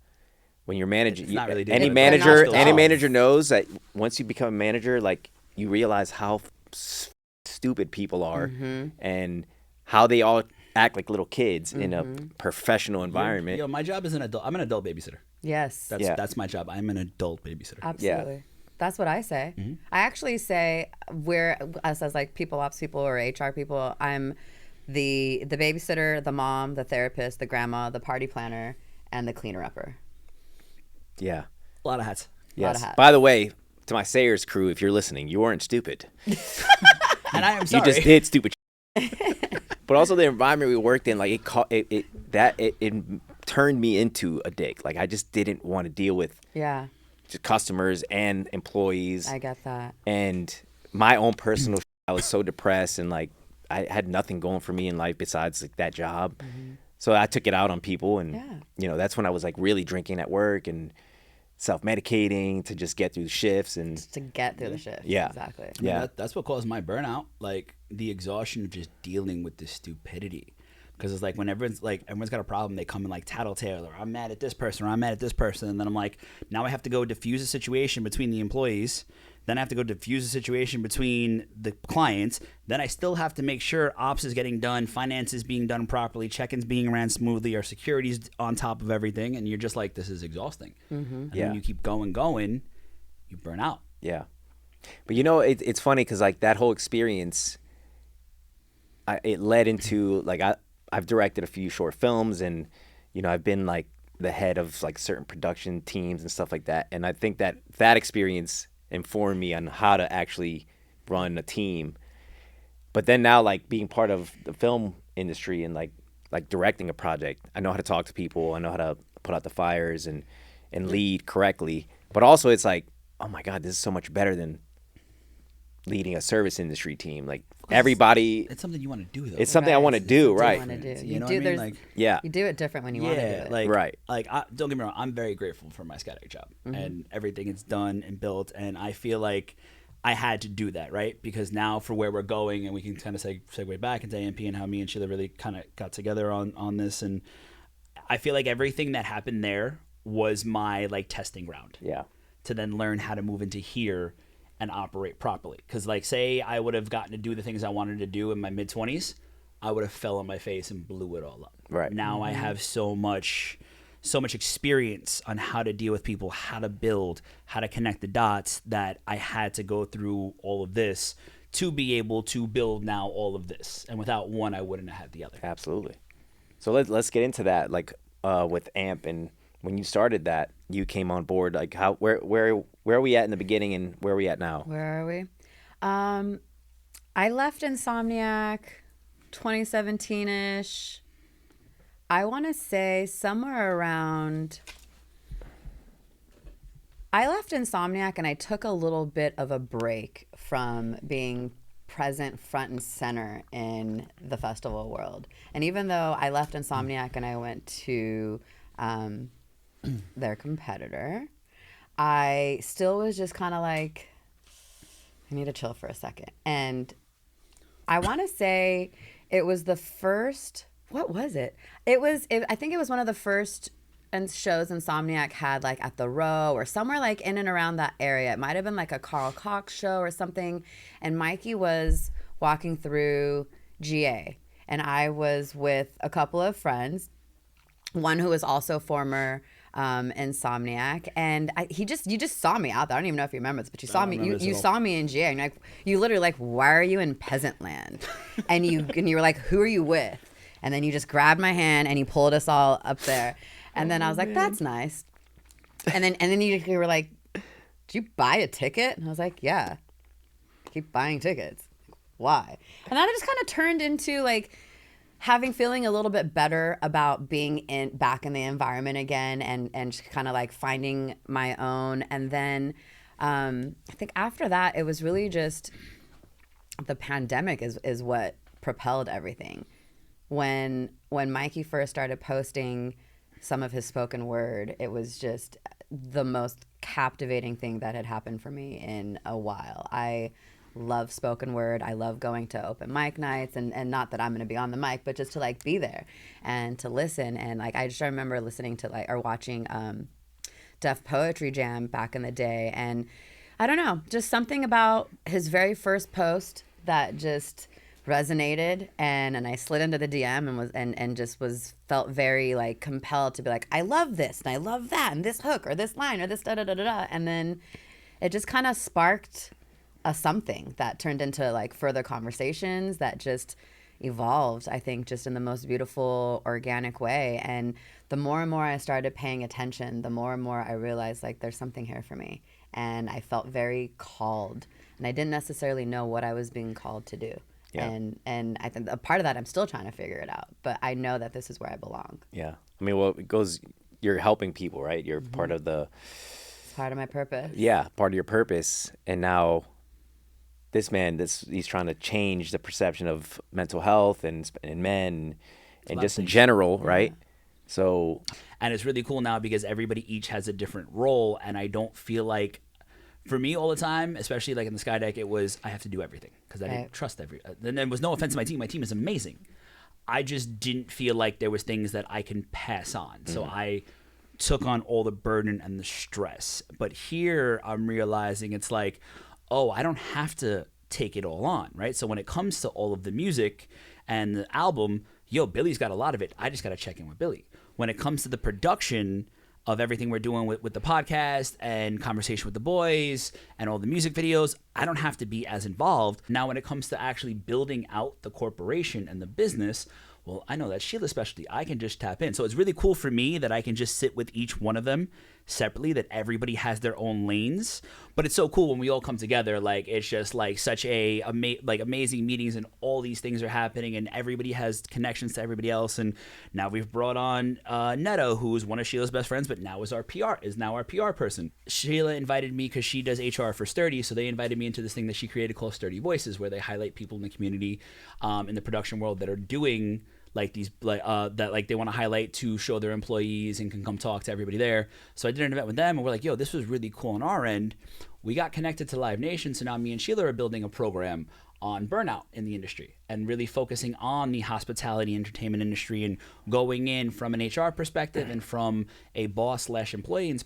When you're managing, It's not really any different. manager, They're not any still manager knows that once you become a manager, like you realize how stupid people are, Mm-hmm. and how they all act like little kids in a professional environment. Yo, my job is an adult. I'm an adult babysitter. Yes. That's my job. I'm an adult babysitter. Absolutely. That's what I say. I actually say us as like people ops people or HR people, I'm the babysitter, the mom, the therapist, the grandma, the party planner, and the cleaner upper. Yeah. A lot of hats. Yes. of hats. By the way, to my Sayers crew, if you're listening, you weren't stupid. And I am sorry. You just did stupid. But also the environment we worked in, like it turned me into a dick. Like I just didn't want to deal with Yeah, just customers and employees. I get that. And my own personal I was so depressed, and like I had nothing going for me in life besides like that job. So I took it out on people, and that's when I was like really drinking at work and self-medicating to just get through the shifts and To get through the shift. Yeah. Exactly. I mean, yeah. that's what caused my burnout. Like the exhaustion of just dealing with the stupidity. Because it's like when everyone's got a problem, they come in like tattletale, or I'm mad at this person, or I'm mad at this person, and then I'm like, now I have to go diffuse a situation between the employees. Then I have to go diffuse a situation between the clients. Then I still have to make sure ops is getting done, finance is being done properly, check-ins being ran smoothly, our security's on top of everything, and you're just like, this is exhausting. And Yeah. when you keep going, you burn out. Yeah. But it's funny because like that whole experience, it led into like I've directed a few short films, and I've been like the head of like certain production teams and stuff like that. And I think that experience informed me on how to actually run a team. But then now, like being part of the film industry and like directing a project, I know how to talk to people. I know how to put out the fires and lead correctly. But also it's like, oh my God, this is so much better than leading a service industry team. Like everybody, It's something you want to do, though. it's something I want to do, right? Want to do. You know what I mean? Like, Yeah. You do it different when you want to do it. like Right. Like don't get me wrong, I'm very grateful for my Skydeck job and everything it's done and built, and I feel like I had to do that, right? Because now for where we're going, and we can kind of segue back into AMP and how me and Sheila really kind of got together on this, and I feel like everything that happened there was my like testing ground Yeah. to then learn how to move into here and operate properly. Because like say I would have gotten to do the things I wanted to do in my mid-20s, I would have fell on my face and blew it all up. Right. Now I have so much experience on how to deal with people, how to build, how to connect the dots, that I had to go through all of this to be able to build now all of this. And without one, I wouldn't have had the other. Absolutely. So let's get into that, like with AMP and when you started that, you came on board. Like where are we at in the beginning and where are we at now? Where are we? I left Insomniac 2017-ish. I want to say somewhere around... I left Insomniac and I took a little bit of a break from being present front and center in the festival world. And even though I left Insomniac and I went to their competitor, I still was just kind of like, I need to chill for a second. And I want to say it was the first, what was it? I think it was one of the first shows Insomniac had, like at the Row or somewhere like in and around that area. It might have been like a Carl Cox show or something. And Mikey was walking through GA. And I was with a couple of friends, one who was also former Insomniac, and you just saw me out there. I don't even know if you remember this, but you saw me. You saw me in GA, and you're like, you literally like, why are you in Peasant Land? and you were like, who are you with? And then you just grabbed my hand and you pulled us all up there. And then I was like, that's nice. And then you were like, did you buy a ticket? And I was like, yeah. Keep buying tickets. Why? And that just kind of turned into like feeling a little bit better about being back in the environment again, and just kind of like finding my own. And then I think after that, it was really just the pandemic is what propelled everything. When Mikey first started posting some of his spoken word, it was just the most captivating thing that had happened for me in a while. I love spoken word. I love going to open mic nights, and not that I'm going to be on the mic, but just to like be there and to listen. And like, I just remember listening to or watching Def Poetry Jam back in the day. And I don't know, just something about his very first post that just resonated, and I slid into the DM and felt very like compelled to be like, I love this and I love that and this hook or this line or this da da da da da. And then it just kind of sparked a something that turned into like further conversations that just evolved, I think, just in the most beautiful, organic way. And the more and more I started paying attention, the more and more I realized like there's something here for me. And I felt very called, and I didn't necessarily know what I was being called to do. Yeah. And I think a part of that I'm still trying to figure it out, but I know that this is where I belong. Yeah. I mean, well, it goes, you're helping people, right? You're part of it's part of my purpose. Yeah, part of your purpose. And now this man, he's trying to change the perception of mental health and men and just in general, right? So, and it's really cool now because everybody each has a different role, and I don't feel like, for me all the time, especially like in the Sky Deck, it was I have to do everything because I didn't trust and there was no offense to my team. My team is amazing. I just didn't feel like there was things that I can pass on. So I took on all the burden and the stress. But here I'm realizing it's like, oh, I don't have to take it all on, right? So when it comes to all of the music and the album, Billy's got a lot of it. I just got to check in with Billy. When it comes to the production of everything we're doing with the podcast and Conversation with the Boys and all the music videos, I don't have to be as involved. Now, when it comes to actually building out the corporation and the business, well, I know that's Sheela's specialty. I can just tap in. So it's really cool for me that I can just sit with each one of them separately, that everybody has their own lanes. But it's so cool when we all come together. Like, it's just like such amazing meetings, and all these things are happening, and everybody has connections to everybody else. And now we've brought on Neto, who is one of Sheila's best friends, but now is our PR person. Sheela invited me because she does HR for Sturdy, so they invited me into this thing that she created called Sturdy Voices, where they highlight people in the community, in the production world, that are doing like these that like they want to highlight to show their employees and can come talk to everybody there. So I did an event with them, and we're like, this was really cool on our end. We got connected to Live Nation, so now me and Sheela are building a program on burnout in the industry and really focusing on the hospitality entertainment industry, and going in from an HR perspective and from a boss/employee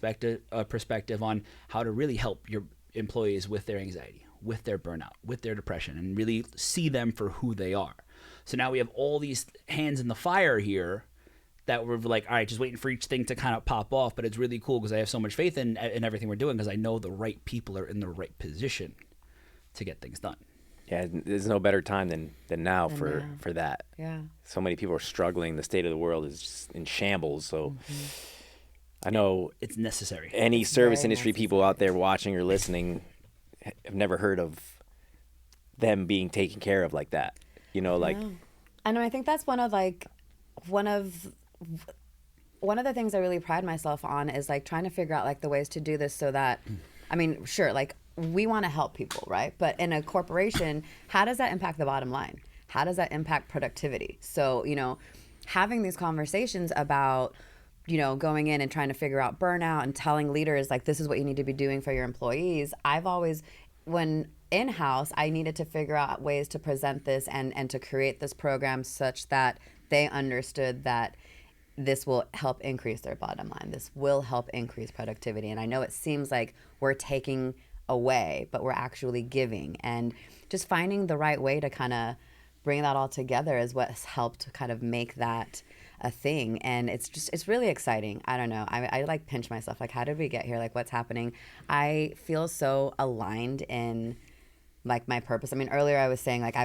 perspective on how to really help your employees with their anxiety, with their burnout, with their depression, and really see them for who they are. So now we have all these hands in the fire here that we're like, all right, just waiting for each thing to kind of pop off. But it's really cool because I have so much faith in everything we're doing, because I know the right people are in the right position to get things done. Yeah, there's no better time than now for that. Yeah. So many people are struggling. The state of the world is just in shambles. So I know it's necessary. any It's service very industry people out there watching or listening have never heard of them being taken care of like that. You know, like And I think that's one of the things I really pride myself on is like trying to figure out like the ways to do this so that, I mean, sure, like we want to help people, right? But in a corporation, how does that impact the bottom line? How does that impact productivity? So, you know, having these conversations about, you know, going in and trying to figure out burnout and telling leaders like this is what you need to be doing for your employees. I've always, when in-house, I needed to figure out ways to present this and to create this program such that they understood that this will help increase their bottom line. This will help increase productivity. And I know it seems like we're taking away, but we're actually giving. And just finding the right way to kind of bring that all together is what's helped kind of make that a thing. And it's really exciting. I don't know. I like pinch myself. Like, how did we get here? Like, what's happening? I feel so aligned in like my purpose. I mean, earlier I was saying like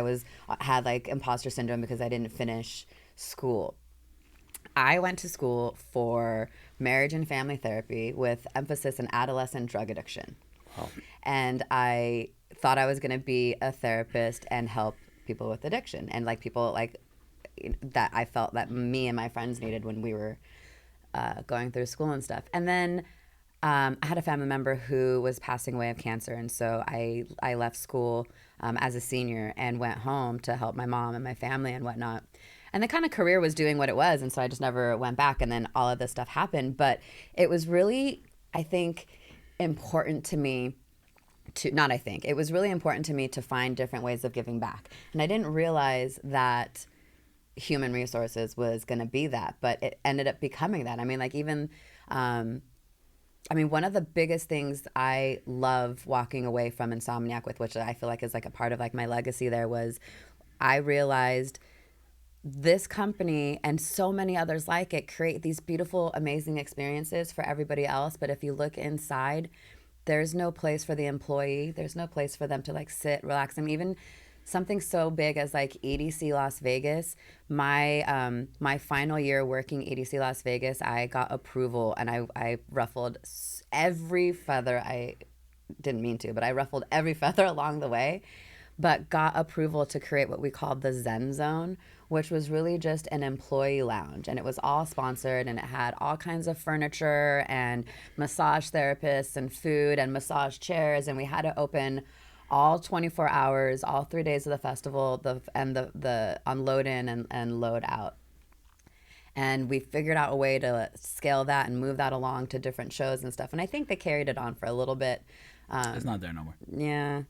had like imposter syndrome because I didn't finish school. I went to school for marriage and family therapy with emphasis in adolescent drug addiction. Wow. And I thought I was going to be a therapist and help people with addiction and like people like that I felt that me and my friends needed when we were going through school and stuff. And then I had a family member who was passing away of cancer. And so I left school as a senior and went home to help my mom and my family and whatnot. And the kind of career was doing what it was. And so I just never went back. And then all of this stuff happened. But it was really, I think, important to me it was really important to me to find different ways of giving back. And I didn't realize that human resources was going to be that, but it ended up becoming that. I mean, like even, one of the biggest things I love walking away from Insomniac with, which I feel like is like a part of like my legacy there, was I realized this company and so many others like it create these beautiful, amazing experiences for everybody else. But if you look inside, there's no place for the employee. There's no place for them to like sit, relax. And even something so big as like EDC Las Vegas, my final year working EDC Las Vegas, I got approval and I ruffled every feather. I didn't mean to, but I ruffled every feather along the way, but got approval to create what we called the Zen Zone, which was really just an employee lounge. And it was all sponsored and it had all kinds of furniture and massage therapists and food and massage chairs. And we had to open all 24 hours, all 3 days of the festival, the unload in and load out. And we figured out a way to scale that and move that along to different shows and stuff. And I think they carried it on for a little bit. It's not there no more. Yeah.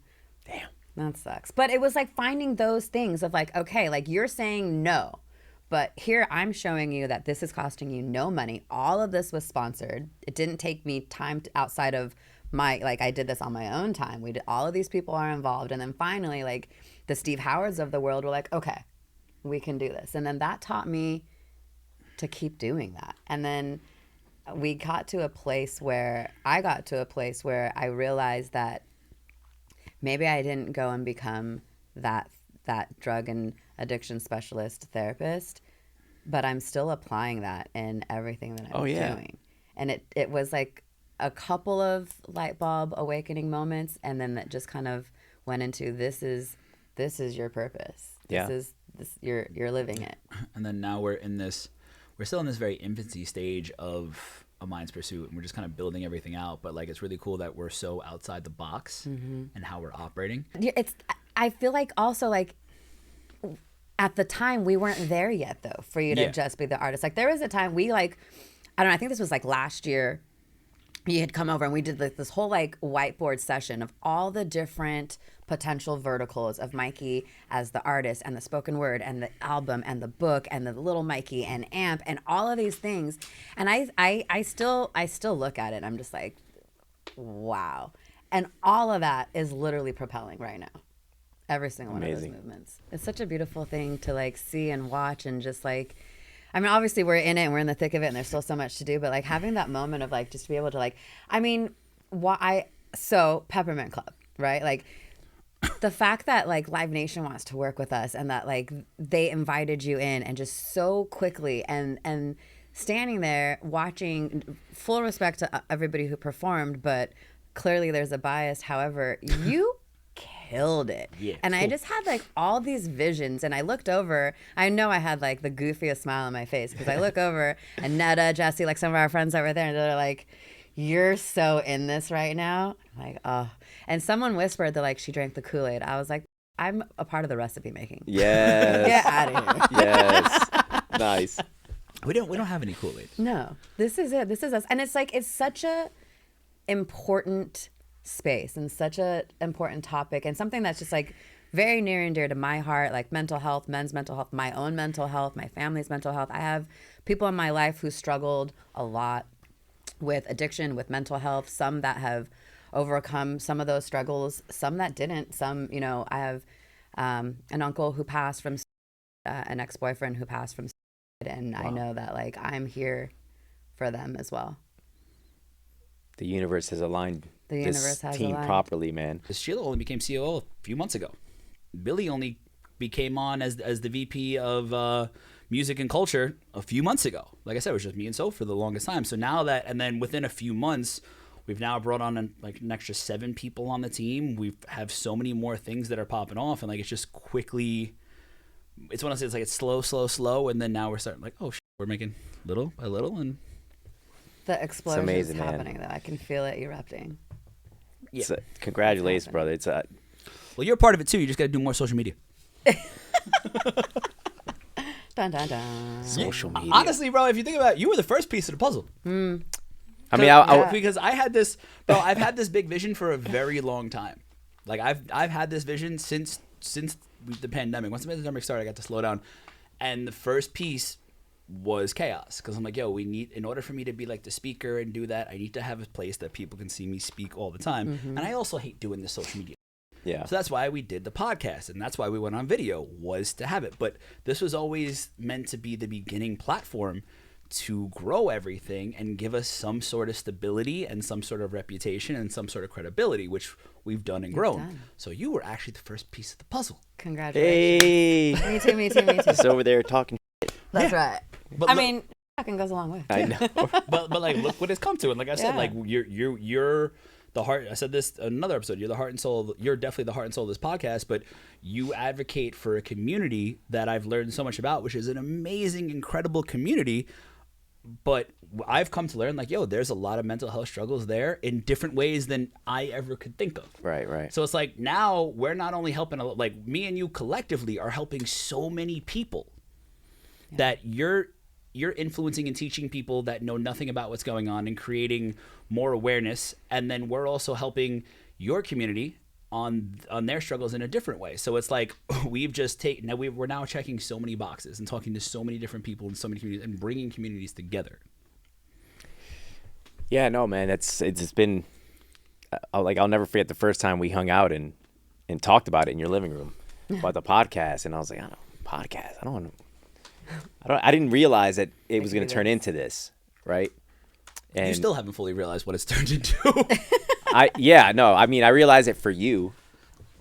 Damn. That sucks. But it was like finding those things of like, okay, like you're saying no, but here I'm showing you that this is costing you no money. All of this was sponsored. It didn't take me time outside of I did this on my own time. All of these people are involved. And then finally, like the Steve Howards of the world were like, okay, we can do this. And then that taught me to keep doing that. And then I got to a place where I realized that maybe I didn't go and become that drug and addiction specialist therapist, but I'm still applying that in everything that I'm doing. And it was like a couple of light bulb awakening moments, and then that just kind of went into this is your purpose. Yeah. You're living it. And then now we're still in this very infancy stage of a mind's pursuit, and we're just kind of building everything out. But like, it's really cool that we're so outside the box and how we're operating. I feel like also like at the time we weren't there yet though, for you to just be the artist. Like there was a time I don't know, I think this was like last year, you had come over and we did like this whole like whiteboard session of all the different potential verticals of Mikey as the artist and the spoken word and the album and the book and the little Mikey and AMP and all of these things. And I still look at it and I'm just like, wow. And all of that is literally propelling right now. Every single one of those movements. It's such a beautiful thing to like see and watch and just like, I mean, obviously we're in it and we're in the thick of it and there's still so much to do, but like having that moment of like, just to be able to like, I mean, so Peppermint Club, right? Like the fact that like Live Nation wants to work with us and that like they invited you in and just so quickly and standing there watching, full respect to everybody who performed, but clearly there's a bias. However, you killed it. Yeah, and I cool. just had like all these visions, and I looked over. I know I had like the goofiest smile on my face because I look over and Netta, Jesse, like some of our friends over there, and they're like, "You're so in this right now." I'm like, oh. And someone whispered that like she drank the Kool-Aid. I was like, I'm a part of the recipe making. Yes. Get out of here. Yes. Nice. We don't have any Kool-Aid. No, this is it. This is us. And it's like, it's such a important space and such a important topic and something that's just like very near and dear to my heart, like mental health, men's mental health, my own mental health, my family's mental health. I have people in my life who struggled a lot with addiction, with mental health, some that have overcome some of those struggles, some that didn't. Some, you know, I have an uncle who passed from an ex-boyfriend who passed from suicide, and I know that like I'm here for them as well. The universe has aligned this team properly, man. Sheela only became COO a few months ago. Billy only became on as the VP of music and culture a few months ago. Like I said, it was just me and Soph for the longest time. So now that, and then within a few months, we've now brought on an extra 7 people on the team. We have so many more things that are popping off, and like it's just quickly. It's one of those. It's like it's slow, and then now we're starting like, oh, we're making little by little, and the explosion amazing, is happening though. I can feel it erupting. yeah. Congratulations, brother. It's well, you're a part of it too. You just got to do more social media. Dun, dun, dun. social media. Honestly, bro, if you think about it, you were the first piece of the puzzle. I mean, Because I had this, bro. I've had this big vision for a very long time. Like I've had this vision since the pandemic. Once the pandemic started, I got to slow down, and the first piece was chaos. Because I'm like, yo, we need, in order for me to be like the speaker and do that, I need to have a place that people can see me speak all the time. Mm-hmm. And I also hate doing the social media. yeah. So that's why we did the podcast, and that's why we went on video, was to have it. But this was always meant to be the beginning platform to grow everything and give us some sort of stability and some sort of reputation and some sort of credibility, which we've done and grown. done. So you were actually the first piece of the puzzle. Congratulations. Hey. Me too. Just over there talking. That's right. But I look- mean, fucking goes a long way. I know. but like, look what it's come to. And like I said, Yeah. like you're the heart. I said this in another episode. You're the heart and soul. You're definitely the heart and soul of this podcast. But you advocate for a community that I've learned so much about, which is an amazing, incredible community. But I've come to learn, like, yo, there's a lot of mental health struggles there in different ways than I ever could think of. Right. So it's like now we're not only helping, like me and you collectively are helping so many people that you're influencing and teaching people that know nothing about what's going on and creating more awareness. And then we're also helping your community on their struggles in a different way. So it's like we've just taken, now we're now checking so many boxes and talking to so many different people in so many communities and bringing communities together. Yeah, no, man. It's been like, I'll never forget the first time we hung out and talked about it in your living room about the podcast, and I was like, I don't know, podcast. I didn't realize that it was going to turn into this, right? And You still haven't fully realized what it's turned into. I mean, I realize it for you,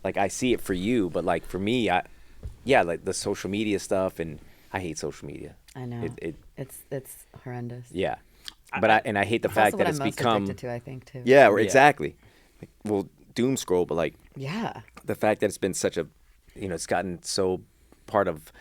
like I see it for you, but like for me, like the social media stuff, and I hate social media. I know. It's It's horrendous. yeah, but I hate the fact Also that what it's I'm most become addicted to, I think, too. yeah, exactly. Like, well, doom scroll, but like Yeah. the fact that it's been such a, it's gotten so part of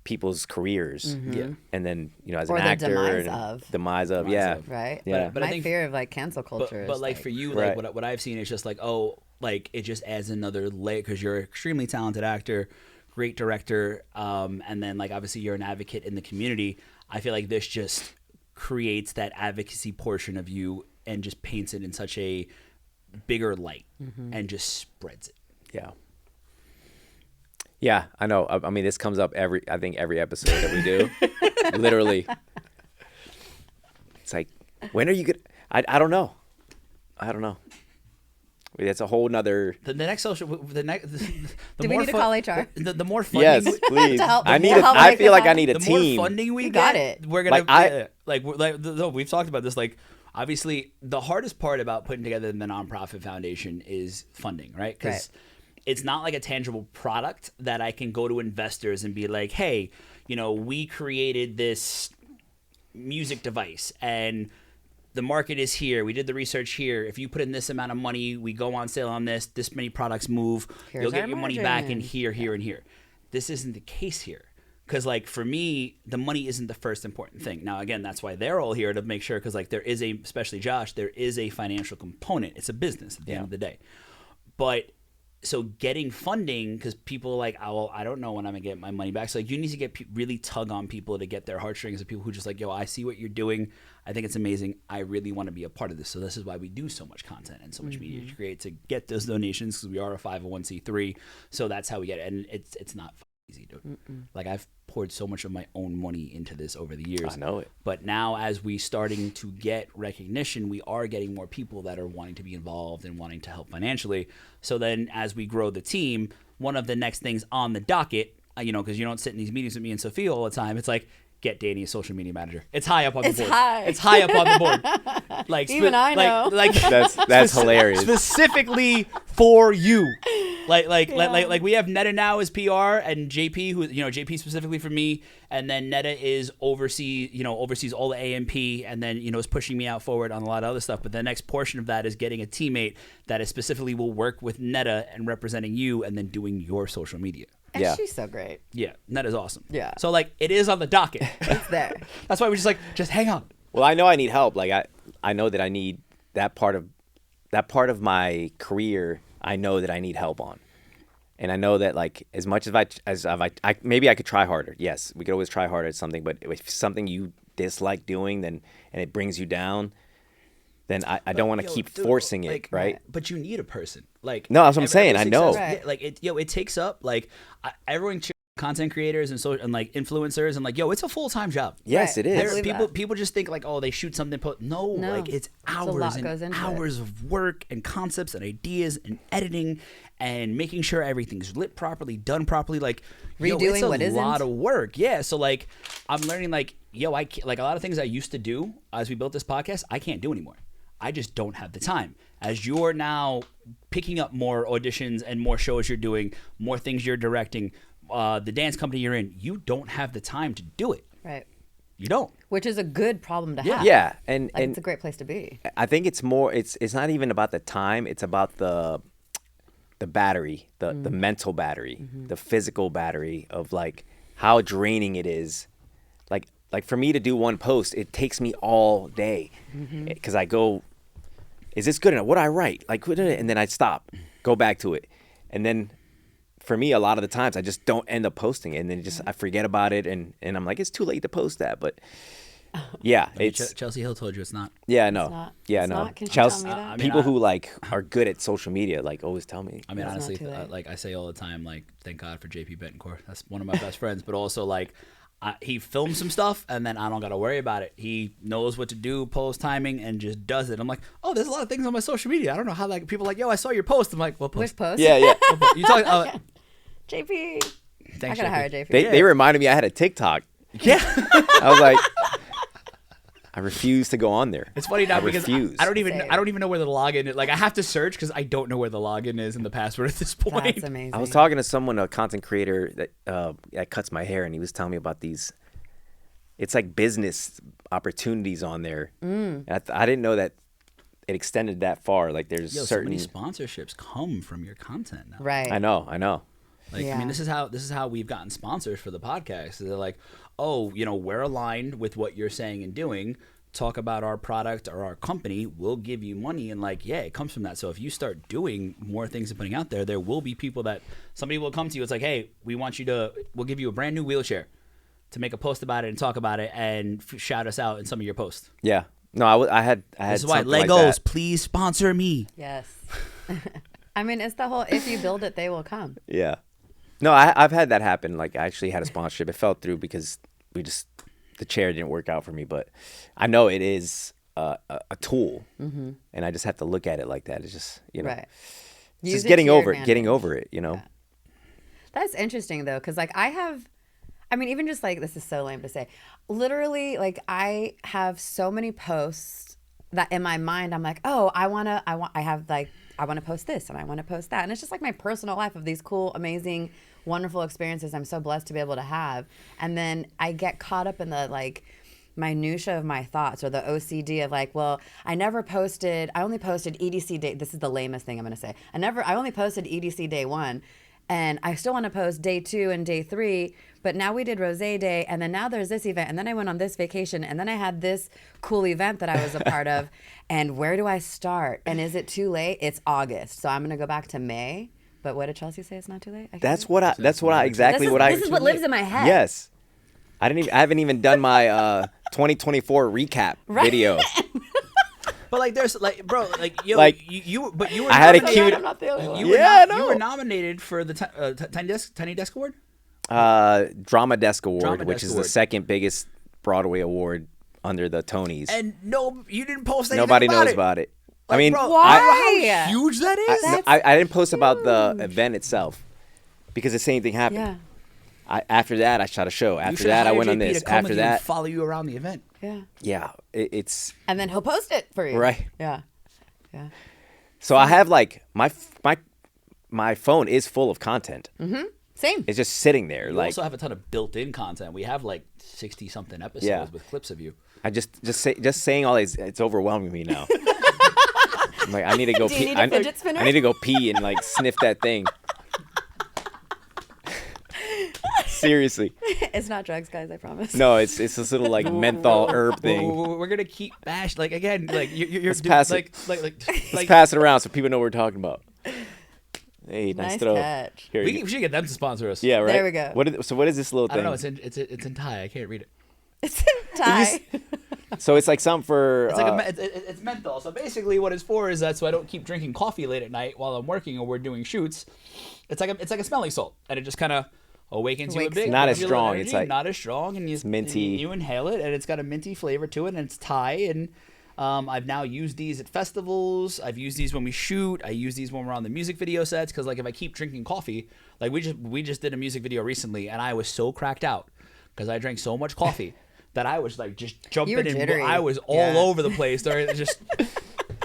people's careers, Yeah. and then as Or an the actor, demise of. yeah, Right? Yeah. But I My think- fear of like cancel culture But is like for you, Right. like what I've seen is just like, oh, like it just adds another layer because you're an extremely talented actor, great director, and then like obviously you're an advocate in the community. I feel like this just creates that advocacy portion of you and just paints it in such a bigger light and just spreads it. Yeah, I know. I mean, this comes up every episode that we do. Literally. It's like, when are you gonna? I don't know. That's a whole nother. The next social, the next. The Do we more need to call HR? The more funding. Yes, please. To help- I to need. help I make feel this like I happen. need a The team. more funding we You get, got it. we're gonna Like, we've talked about this. Like, obviously, the hardest part about putting together the nonprofit foundation is funding, right? Because it's not like a tangible product that I can go to investors and be like, hey, we created this music device and the market is here. We did the research here. If you put in this amount of money, we go on sale on this. This many products move. You'll get your money back in here, here, and here. This isn't the case here. Because, like, for me, the money isn't the first important thing. Now, again, that's why they're all here to make sure. Because, like, there is especially Josh, there is a financial component. It's a business at the end of the day. But so getting funding, because people are like, oh, well, I don't know when I'm going to get my money back. So, like, you need to get really tug on people to get their heartstrings of people who just like, yo, I see what you're doing. I think it's amazing. I really want to be a part of this. So this is why we do so much content and so much media to create to get those donations, because we are a 501c3. So that's how we get it. And it's not easy, dude. Like, I've poured so much of my own money into this over the years. I know it. But now, as we starting to get recognition, we are getting more people that are wanting to be involved and wanting to help financially. So then as we grow the team, one of the next things on the docket, you know, because you don't sit in these meetings with me and Sophia all the time, it's like, get Danny a social media manager. It's high up on the board. It's high up on the board. Like, even I know. Like that's hilarious. Specifically for you. Like we have Netta now as PR, and JP, who, you know, JP specifically for me, and then Netta oversees all the AMP, and then, you know, is pushing me out forward on a lot of other stuff. But the next portion of that is getting a teammate that is specifically will work with Netta and representing you, and then doing your social media. And she's so great. Yeah, Netta's awesome. Yeah. So, like, it is on the docket. It's there. That's why we're just hang on. Well, I know I need help. Like, I know that I need that part of my career. I know that I need help on, and I know that, like, as much as I maybe I could try harder. Yes, we could always try harder at something, but if something you dislike doing, and it brings you down, then I don't want to keep forcing it, like, right? But you need a person. Like, no, that's what I'm saying. I know. Right. Like, it takes up, like, everyone content creators and like influencers, and like, yo, it's a full-time job. Yes, Right. it is. People just think like, oh, they shoot something. No, like, it's hours a lot and goes into hours of work and concepts and ideas and editing and making sure everything's lit properly, done properly. Like, yo, Redoing it's a what isn't. lot of work. Yeah. So, like, I'm learning, like, yo, I can't, like, a lot of things I used to do as we built this podcast, I can't do anymore. I just don't have the time. As you're now picking up more auditions and more shows you're doing, more things you're directing, the dance company you're in, you don't have the time to do it. Right. You don't. Which is a good problem to have. Yeah, and It's a great place to be. I think it's more. It's not even about the time. It's about the battery, the mental battery, the physical battery of, like, how draining it is. Like for me to do one post, it takes me all day because I go, is this good enough? What do I write? Like, and then I stop, go back to it, and then for me, a lot of the times I just don't end up posting it, and then I forget about it, and I'm like, it's too late to post that. But yeah, it's Chelsea Hill told you it's not. Yeah, no, not. yeah, It's no. not? Can she Chelsea, tell me that? I mean, people who, like, are good at social media, like, always tell me. I mean, It's not honestly, too late. like I say all the time, like, thank God for JP Betancourt. That's one of my best friends. But also, like, he films some stuff, and then I don't got to worry about it. He knows what to do, post timing, and just does it. I'm like, oh, there's a lot of things on my social media. I don't know how, like, people are like, yo, I saw your post. I'm like, what post? Which post? Yeah. You talking? JP. Thanks, I gotta JP. hire JP. They reminded me I had a TikTok. Yeah. I was like, I refuse to go on there. It's funny now because refuse. I don't even Same. know where the login is. Like, I have to search because I don't know where the login is and the password at this point. That's amazing. I was talking to someone, a content creator that cuts my hair, and he was telling me about these. It's like business opportunities on there. And I didn't know that it extended that far. Like, there's Yo, certain. so many sponsorships come from your content now. Right. I know. Like, I Yeah. mean, this is how we've gotten sponsors for the podcast. They're like, oh, you know, we're aligned with what you're saying and doing. Talk about our product or our company. We'll give you money. And, like, yeah, it comes from that. So if you start doing more things and putting out there, there will be people that somebody will come to you. It's like, hey, we'll give you a brand new wheelchair to make a post about it and talk about it and shout us out in some of your posts. Yeah. No, I had. This is why something like Legos, that. please sponsor me. Yes. I mean, it's the whole, if you build it, they will come. Yeah. No, I've had that happen. Like, I actually had a sponsorship. It fell through because the chair didn't work out for me. But I know it is a tool, and I just have to look at it like that. It's just, you know, Right. it's Use just it getting to your over it, getting advantage. over it, you know. That's interesting, though, because, like, even just, like, this is so lame to say. Literally, like, I have so many posts that in my mind, I'm like, oh, I want to post this and I want to post that. And it's just like my personal life of these cool, amazing, wonderful experiences I'm so blessed to be able to have. And then I get caught up in the, like, minutia of my thoughts, or the OCD of like, well, I only posted EDC day. This is the lamest thing I'm going to say. I only posted EDC day 1, and I still want to post day 2 and day 3, but now we did Rosé Day, and then now there's this event, and then I went on this vacation, and then I had this cool event that I was a part of, and where do I start? And is it too late? It's August, so I'm going to go back to May. But what did Chelsea say? It's not too late? That's what I This is what lives in my head. Yes. I haven't even done my 2024 recap video. But like, there's like, bro, like, yo, Like, you were. I had a nominated- cute. I'm not the only one. You were, Yeah, you no. were nominated for the Tiny Desk Award. Drama Desk Award, Drama which Desk is Award. the second biggest Broadway award under the Tonys. And no, you didn't post anything Nobody about knows it. about it. Like, I mean, bro, Why? you know how huge that is? I didn't post about the event itself because the same thing happened. Yeah. After that, I shot a show. You After should've that, I hired went on JP this. to come After with you and that, follow you around the event. Yeah. yeah, it's And then he'll post it for you. right. Yeah. Yeah. So I have like my phone is full of content. Same. It's just sitting there. We Like also have a ton of built-in content. We have like 60-something episodes Yeah. with clips of you. I just saying all these, it's overwhelming me now. I'm like, I need to go Do you pee. need a fidget spinner? I need to go pee and like sniff that thing. Seriously. It's not drugs, guys, I promise. No, it's this little like menthol herb thing. We're gonna keep bash like again like you're pass like, it. like Let's pass it around so people know what we're talking about. Hey, nice Nice throw. catch. Here, we should get them to sponsor us. yeah, right. There we go. What is this little I thing? don't know. It's in Thai. I can't read it. It's in Thai. So it's like something for. It's like it's menthol. So basically, what it's for is that so I don't keep drinking coffee late at night while I'm working or we're doing shoots. It's like a smelling salt, and it just kind of awakens you a Wakes bit. you Not gives as you a little strong, energy, it's like- not as strong, and you minty. You inhale it, and it's got a minty flavor to it, and it's Thai. And I've now used these at festivals. I've used these when we shoot. I use these when we're on the music video sets because like if I keep drinking coffee, like we just did a music video recently, and I was so cracked out because I drank so much coffee. That I was like just jumping were and jittery. I was all Yeah. over the place. Just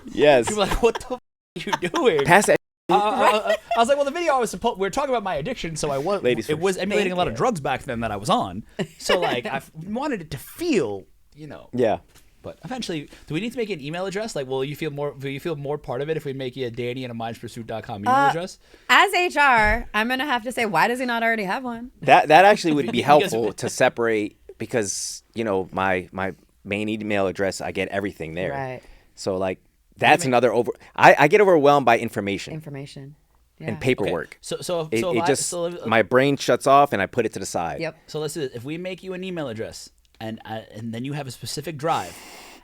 yes. people were like, what the are you doing? Pass that. I was like, well, the video we were talking about my addiction, so Ladies it first. was emulating Thank a lot of you. drugs back then that I was on. So like I wanted it to feel, Yeah. But eventually, do we need to make an email address? Like, will you feel more part of it if we make you a Danny@amindspursuit.com email address? As HR, I'm going to have to say, why does he not already have one? That actually would be Because- helpful to separate because my main email address, I get everything there. Right. So like that's another I get overwhelmed by information Information. Yeah. and paperwork. My brain shuts off and I put it to the side. Yep. So let's do this. If we make you an email address and then you have a specific drive,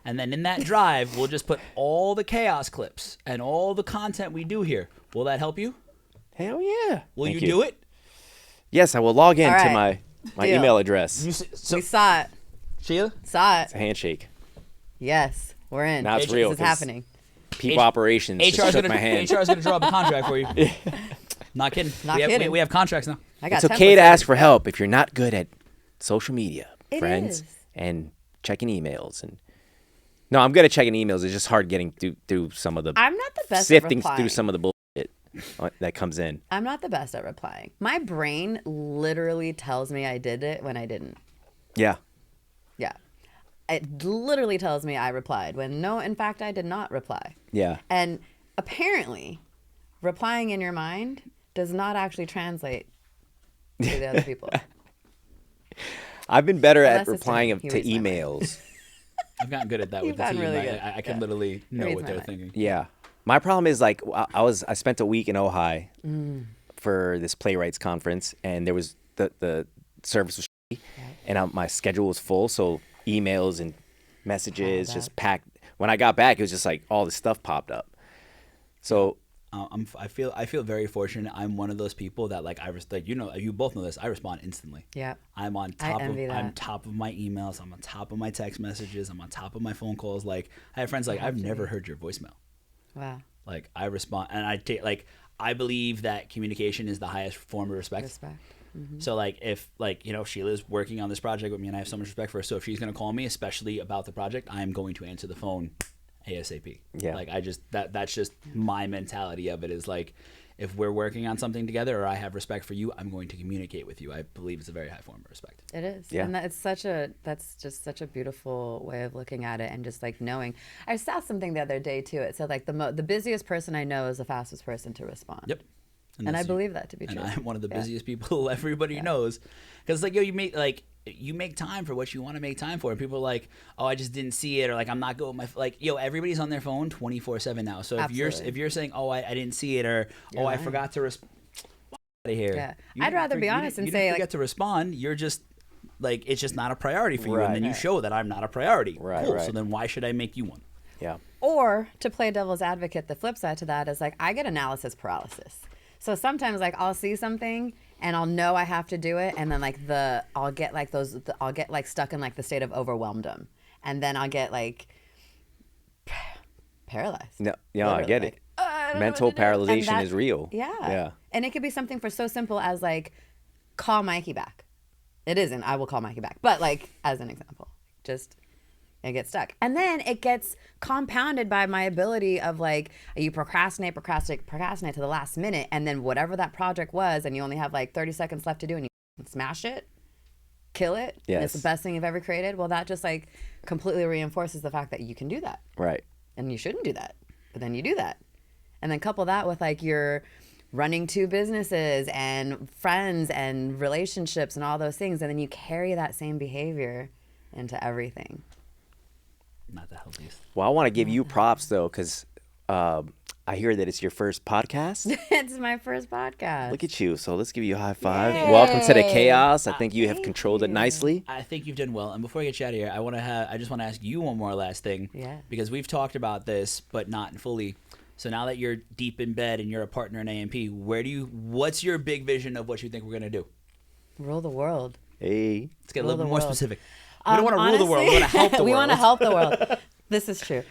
and then in that drive we'll just put all the chaos clips and all the content we do here. Will that help you? Hell yeah. Will Thank you do it? Yes, I will log in All to right. my Deal. email address. We saw it. Sheila? Saw it. It's a handshake. Yes. We're in. Now it's This real, is 'cause happening. People operations HR just is shook gonna my hand. HR is gonna draw up a contract for you. Not kidding. Not we have, kidding. We have contracts now. I got It's okay to 10%. ask for help if you're not good at social media, It friends, is. and checking emails. And no, I'm good at checking emails. It's just hard getting through some of the I'm not the best at sifting replying. through some of the bullshit that comes in. I'm not the best at replying. My brain literally tells me I did it when I didn't. Yeah. Yeah. It literally tells me I replied when no, in fact, I did not reply. Yeah. And apparently, replying in your mind does not actually translate to the other people. I've been better Well, at that's just replying him. He to reads my mind. emails. I've gotten good at that You've with the gotten team. really good. I can Yeah. literally know reads what my they're mind. thinking. Yeah. My problem is like I spent a week in Ojai for this playwrights conference, and there was the service was shitty, and my schedule was full, so emails and messages just packed. When I got back, it was just like all this stuff popped up. So I feel very fortunate. I'm one of those people that like you both know this. I respond instantly. Yeah. I'm on I top envy of that. I'm top of my emails. I'm on top of my text messages. I'm on top of my phone calls. Like I have friends like I've never heard your voicemail. Wow. Like I respond and I take like I believe that communication is the highest form of respect. Respect. So like if Sheila's working on this project with me and I have so much respect for her. So if she's gonna call me, especially about the project, I'm going to answer the phone ASAP. Yeah. Like I just that's just my mentality of it is like if we're working on something together or I have respect for you, I'm going to communicate with you. I believe it's a very high form of respect. It is. Yeah. And that's just such a beautiful way of looking at it, and just like knowing. I saw something the other day too. It said like the busiest person I know is the fastest person to respond. Yep. And I believe that to be true. And I'm one of the busiest people everybody knows. Because like, yo, you make time for what you want to make time for. And people are like, oh, I just didn't see it, or like I'm not good with my like, yo, everybody's on their phone 24/7 now. So if you're saying, oh, I didn't see it, or I forgot to respond, out of here. Yeah. I'd rather be honest and you say didn't like, forget to respond. You're just like, it's just not a priority for you, Right. and then you show that I'm not a priority. Right, cool. right. So then why should I make you one? Yeah. or to play devil's advocate, the flip side to that is like I get analysis paralysis. So sometimes like I'll see something and I'll know I have to do it, and then like I'll get like stuck in like the state of overwhelmedom, and then I'll get like paralyzed. No, yeah, I Literally, get like, it. I don't know Mental what to do. And paralyzation that- is real. Yeah. Yeah. And it could be something for so simple as like call Mikey back. It isn't. I will call Mikey back. But like as an example, just it gets stuck. And then it gets compounded by my ability of like you procrastinate to the last minute, and then whatever that project was, and you only have like 30 seconds left to do, and you smash it, kill it. And Yes. it's the best thing you've ever created. Well, that just like completely reinforces the fact that you can do that. Right. And you shouldn't do that, but then you do that. And then couple that with like you're running 2 businesses and friends and relationships and all those things, and then you carry that same behavior into everything. Not the healthiest. Well, I want to give you props though, because I hear that it's your first podcast. It's my first podcast. Look at you. So let's give you a high five. Yay. Welcome to the chaos. I think you have Thank controlled it you. nicely. I think you've done well. And before I get you out of here, I just want to ask you one more last thing. Yeah. Because we've talked about this, but not fully. So now that you're deep in bed and you're a partner in AMP, what's your big vision of what you think we're gonna do? Rule the world. Hey. Let's get a Rule little bit the more world. specific. We don't want to rule the world. We want to help the we world. want to help the world. This is true.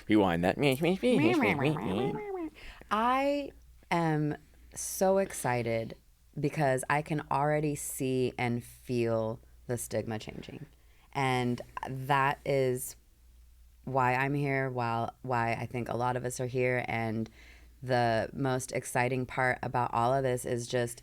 Rewind that. I am so excited because I can already see and feel the stigma changing. And that is why I'm here, why I think a lot of us are here. And the most exciting part about all of this is just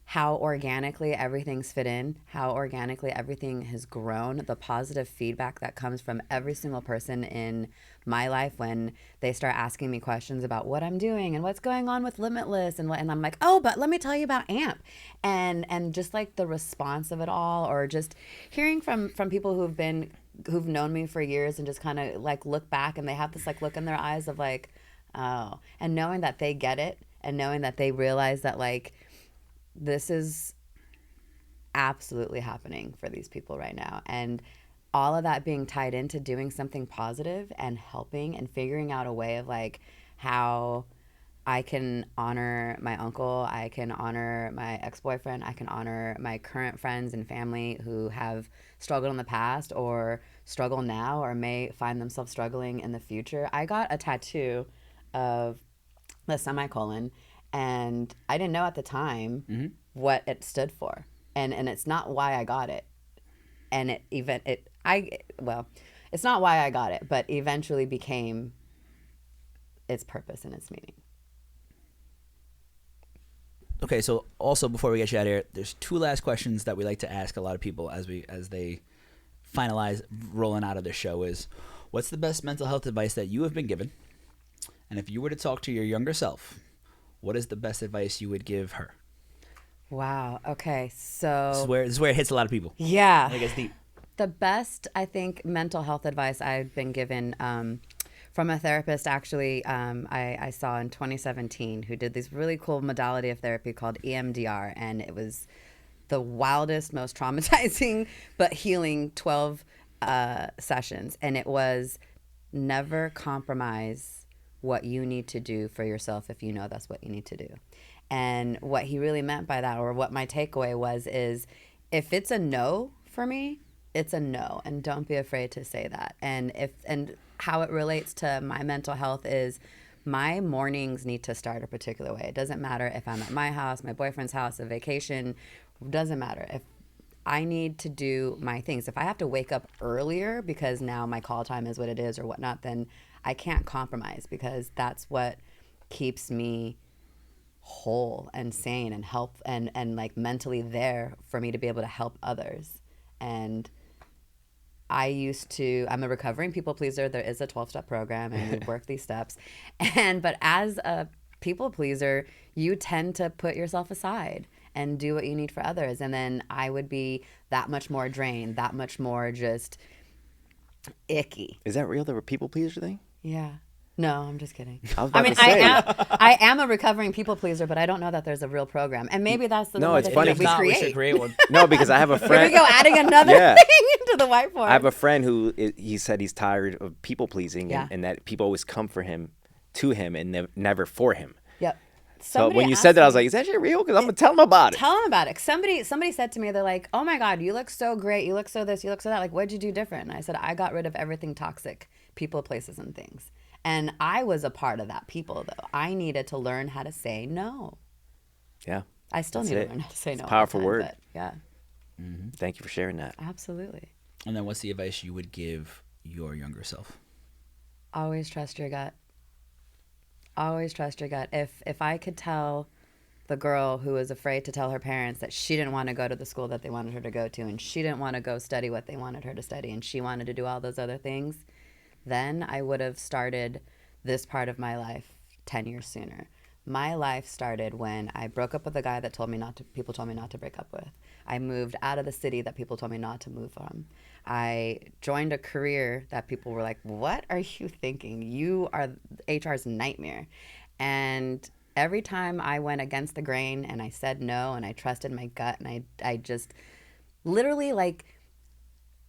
how organically everything's fit in, how organically everything has grown, the positive feedback that comes from every single person in my life when they start asking me questions about what I'm doing and what's going on with Limitless, and I'm like, oh, but let me tell you about AMP, and just like the response of it all, or just hearing from people who've known me for years and just kind of like look back and they have this like look in their eyes of like, oh, and knowing that they get it, and knowing that they realize that like this is absolutely happening for these people right now. And all of that being tied into doing something positive and helping and figuring out a way of like how I can honor my uncle, I can honor my ex-boyfriend, I can honor my current friends and family who have struggled in the past or struggle now or may find themselves struggling in the future. I got a tattoo of the semicolon, and I didn't know at the time what it stood for, and it's not why I got it, and it's not why I got it, but eventually became its purpose and its meaning. Okay, so also before we get you out of here, there's 2 last questions that we like to ask a lot of people as they finalize rolling out of the show. Is what's the best mental health advice that you have been given? And if you were to talk to your younger self, what is the best advice you would give her? Wow. Okay. So This is where it hits a lot of people. yeah, I think it's deep. the best, I think, mental health advice I've been given from a therapist, actually, I saw in 2017, who did this really cool modality of therapy called EMDR. And it was the wildest, most traumatizing, but healing 12 sessions. And it was never compromise what you need to do for yourself if you know that's what you need to do. And what he really meant by that, or what my takeaway was, is if it's a no for me, it's a no, and don't be afraid to say that. And how it relates to my mental health is my mornings need to start a particular way. It doesn't matter if I'm at my house, my boyfriend's house, a vacation, doesn't matter. If I need to do my things, if I have to wake up earlier because now my call time is what it is or whatnot, then I can't compromise, because that's what keeps me whole and sane and and like mentally there for me to be able to help others. And I'm a recovering people pleaser. There is a 12-step program and we work these steps. But as a people pleaser, you tend to put yourself aside and do what you need for others. And then I would be that much more drained, that much more just icky. Is that real? The people pleaser thing? Yeah. No, I'm just kidding. I was about to say. I am a recovering people pleaser, but I don't know that there's a real program. And maybe that's the No, one it's that funny. If we not, we create. should create one. No, because I have a Here friend. we go, adding another Yeah. thing into the whiteboard. I have a friend who he said he's tired of people pleasing Yeah. and that people always come to him and never for him. Yep. So Somebody when you asked said that, I was me- like, is that shit real? Because I'm going to tell him about it. Tell them about it. Somebody said to me, they're like, oh my God, you look so great. You look so this, you look so that. Like, what'd you do different? And I said, I got rid of everything toxic, people, places, and things. And I was a part of that people, though. I needed to learn how to say no. Yeah. I still That's need it. to learn how to say It's no. a all the powerful time, word. But yeah, Thank you for sharing that. absolutely. And then what's the advice you would give your younger self? Always trust your gut. Always trust your gut. If I could tell the girl who was afraid to tell her parents that she didn't want to go to the school that they wanted her to go to, and she didn't want to go study what they wanted her to study, and she wanted to do all those other things, then I would have started this part of my life 10 years sooner. My life started when I broke up with a guy that people told me not to break up with. I moved out of the city that people told me not to move from. I joined a career that people were like, what are you thinking? You are HR's nightmare. And every time I went against the grain and I said no and I trusted my gut and I just literally like,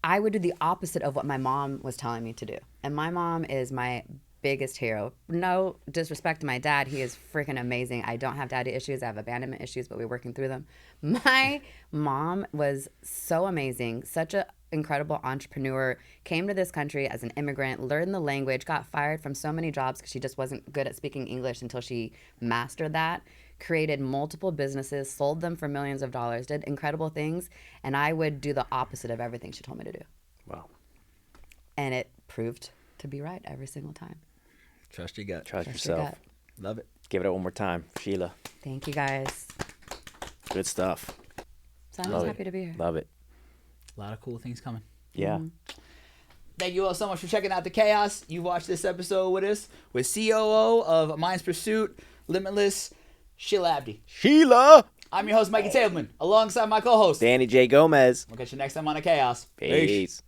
I would do the opposite of what my mom was telling me to do. And my mom is my biggest hero. No disrespect to my dad. He is freaking amazing. I don't have daddy issues. I have abandonment issues, but we're working through them. My mom was so amazing, such an incredible entrepreneur, came to this country as an immigrant, learned the language, got fired from so many jobs because she just wasn't good at speaking English until she mastered that, created multiple businesses, sold them for millions of dollars, did incredible things, and I would do the opposite of everything she told me to do. Wow. And it proved to be right every single time. Trust your gut. Trust Trust your yourself. gut. Love it. Give it up one more time. Sheila. Thank you, guys. Good stuff. So I'm Love just it. happy to be here. Love it. A lot of cool things coming. Yeah. Thank you all so much for checking out the Chaos. You watched this episode with us with COO of Mind's Pursuit, Limitless, Sheela Abdi. Sheila. I'm your host, Mikey Tableman, alongside my co-host. Danny J. Gomez. We'll catch you next time on the Chaos. Peace.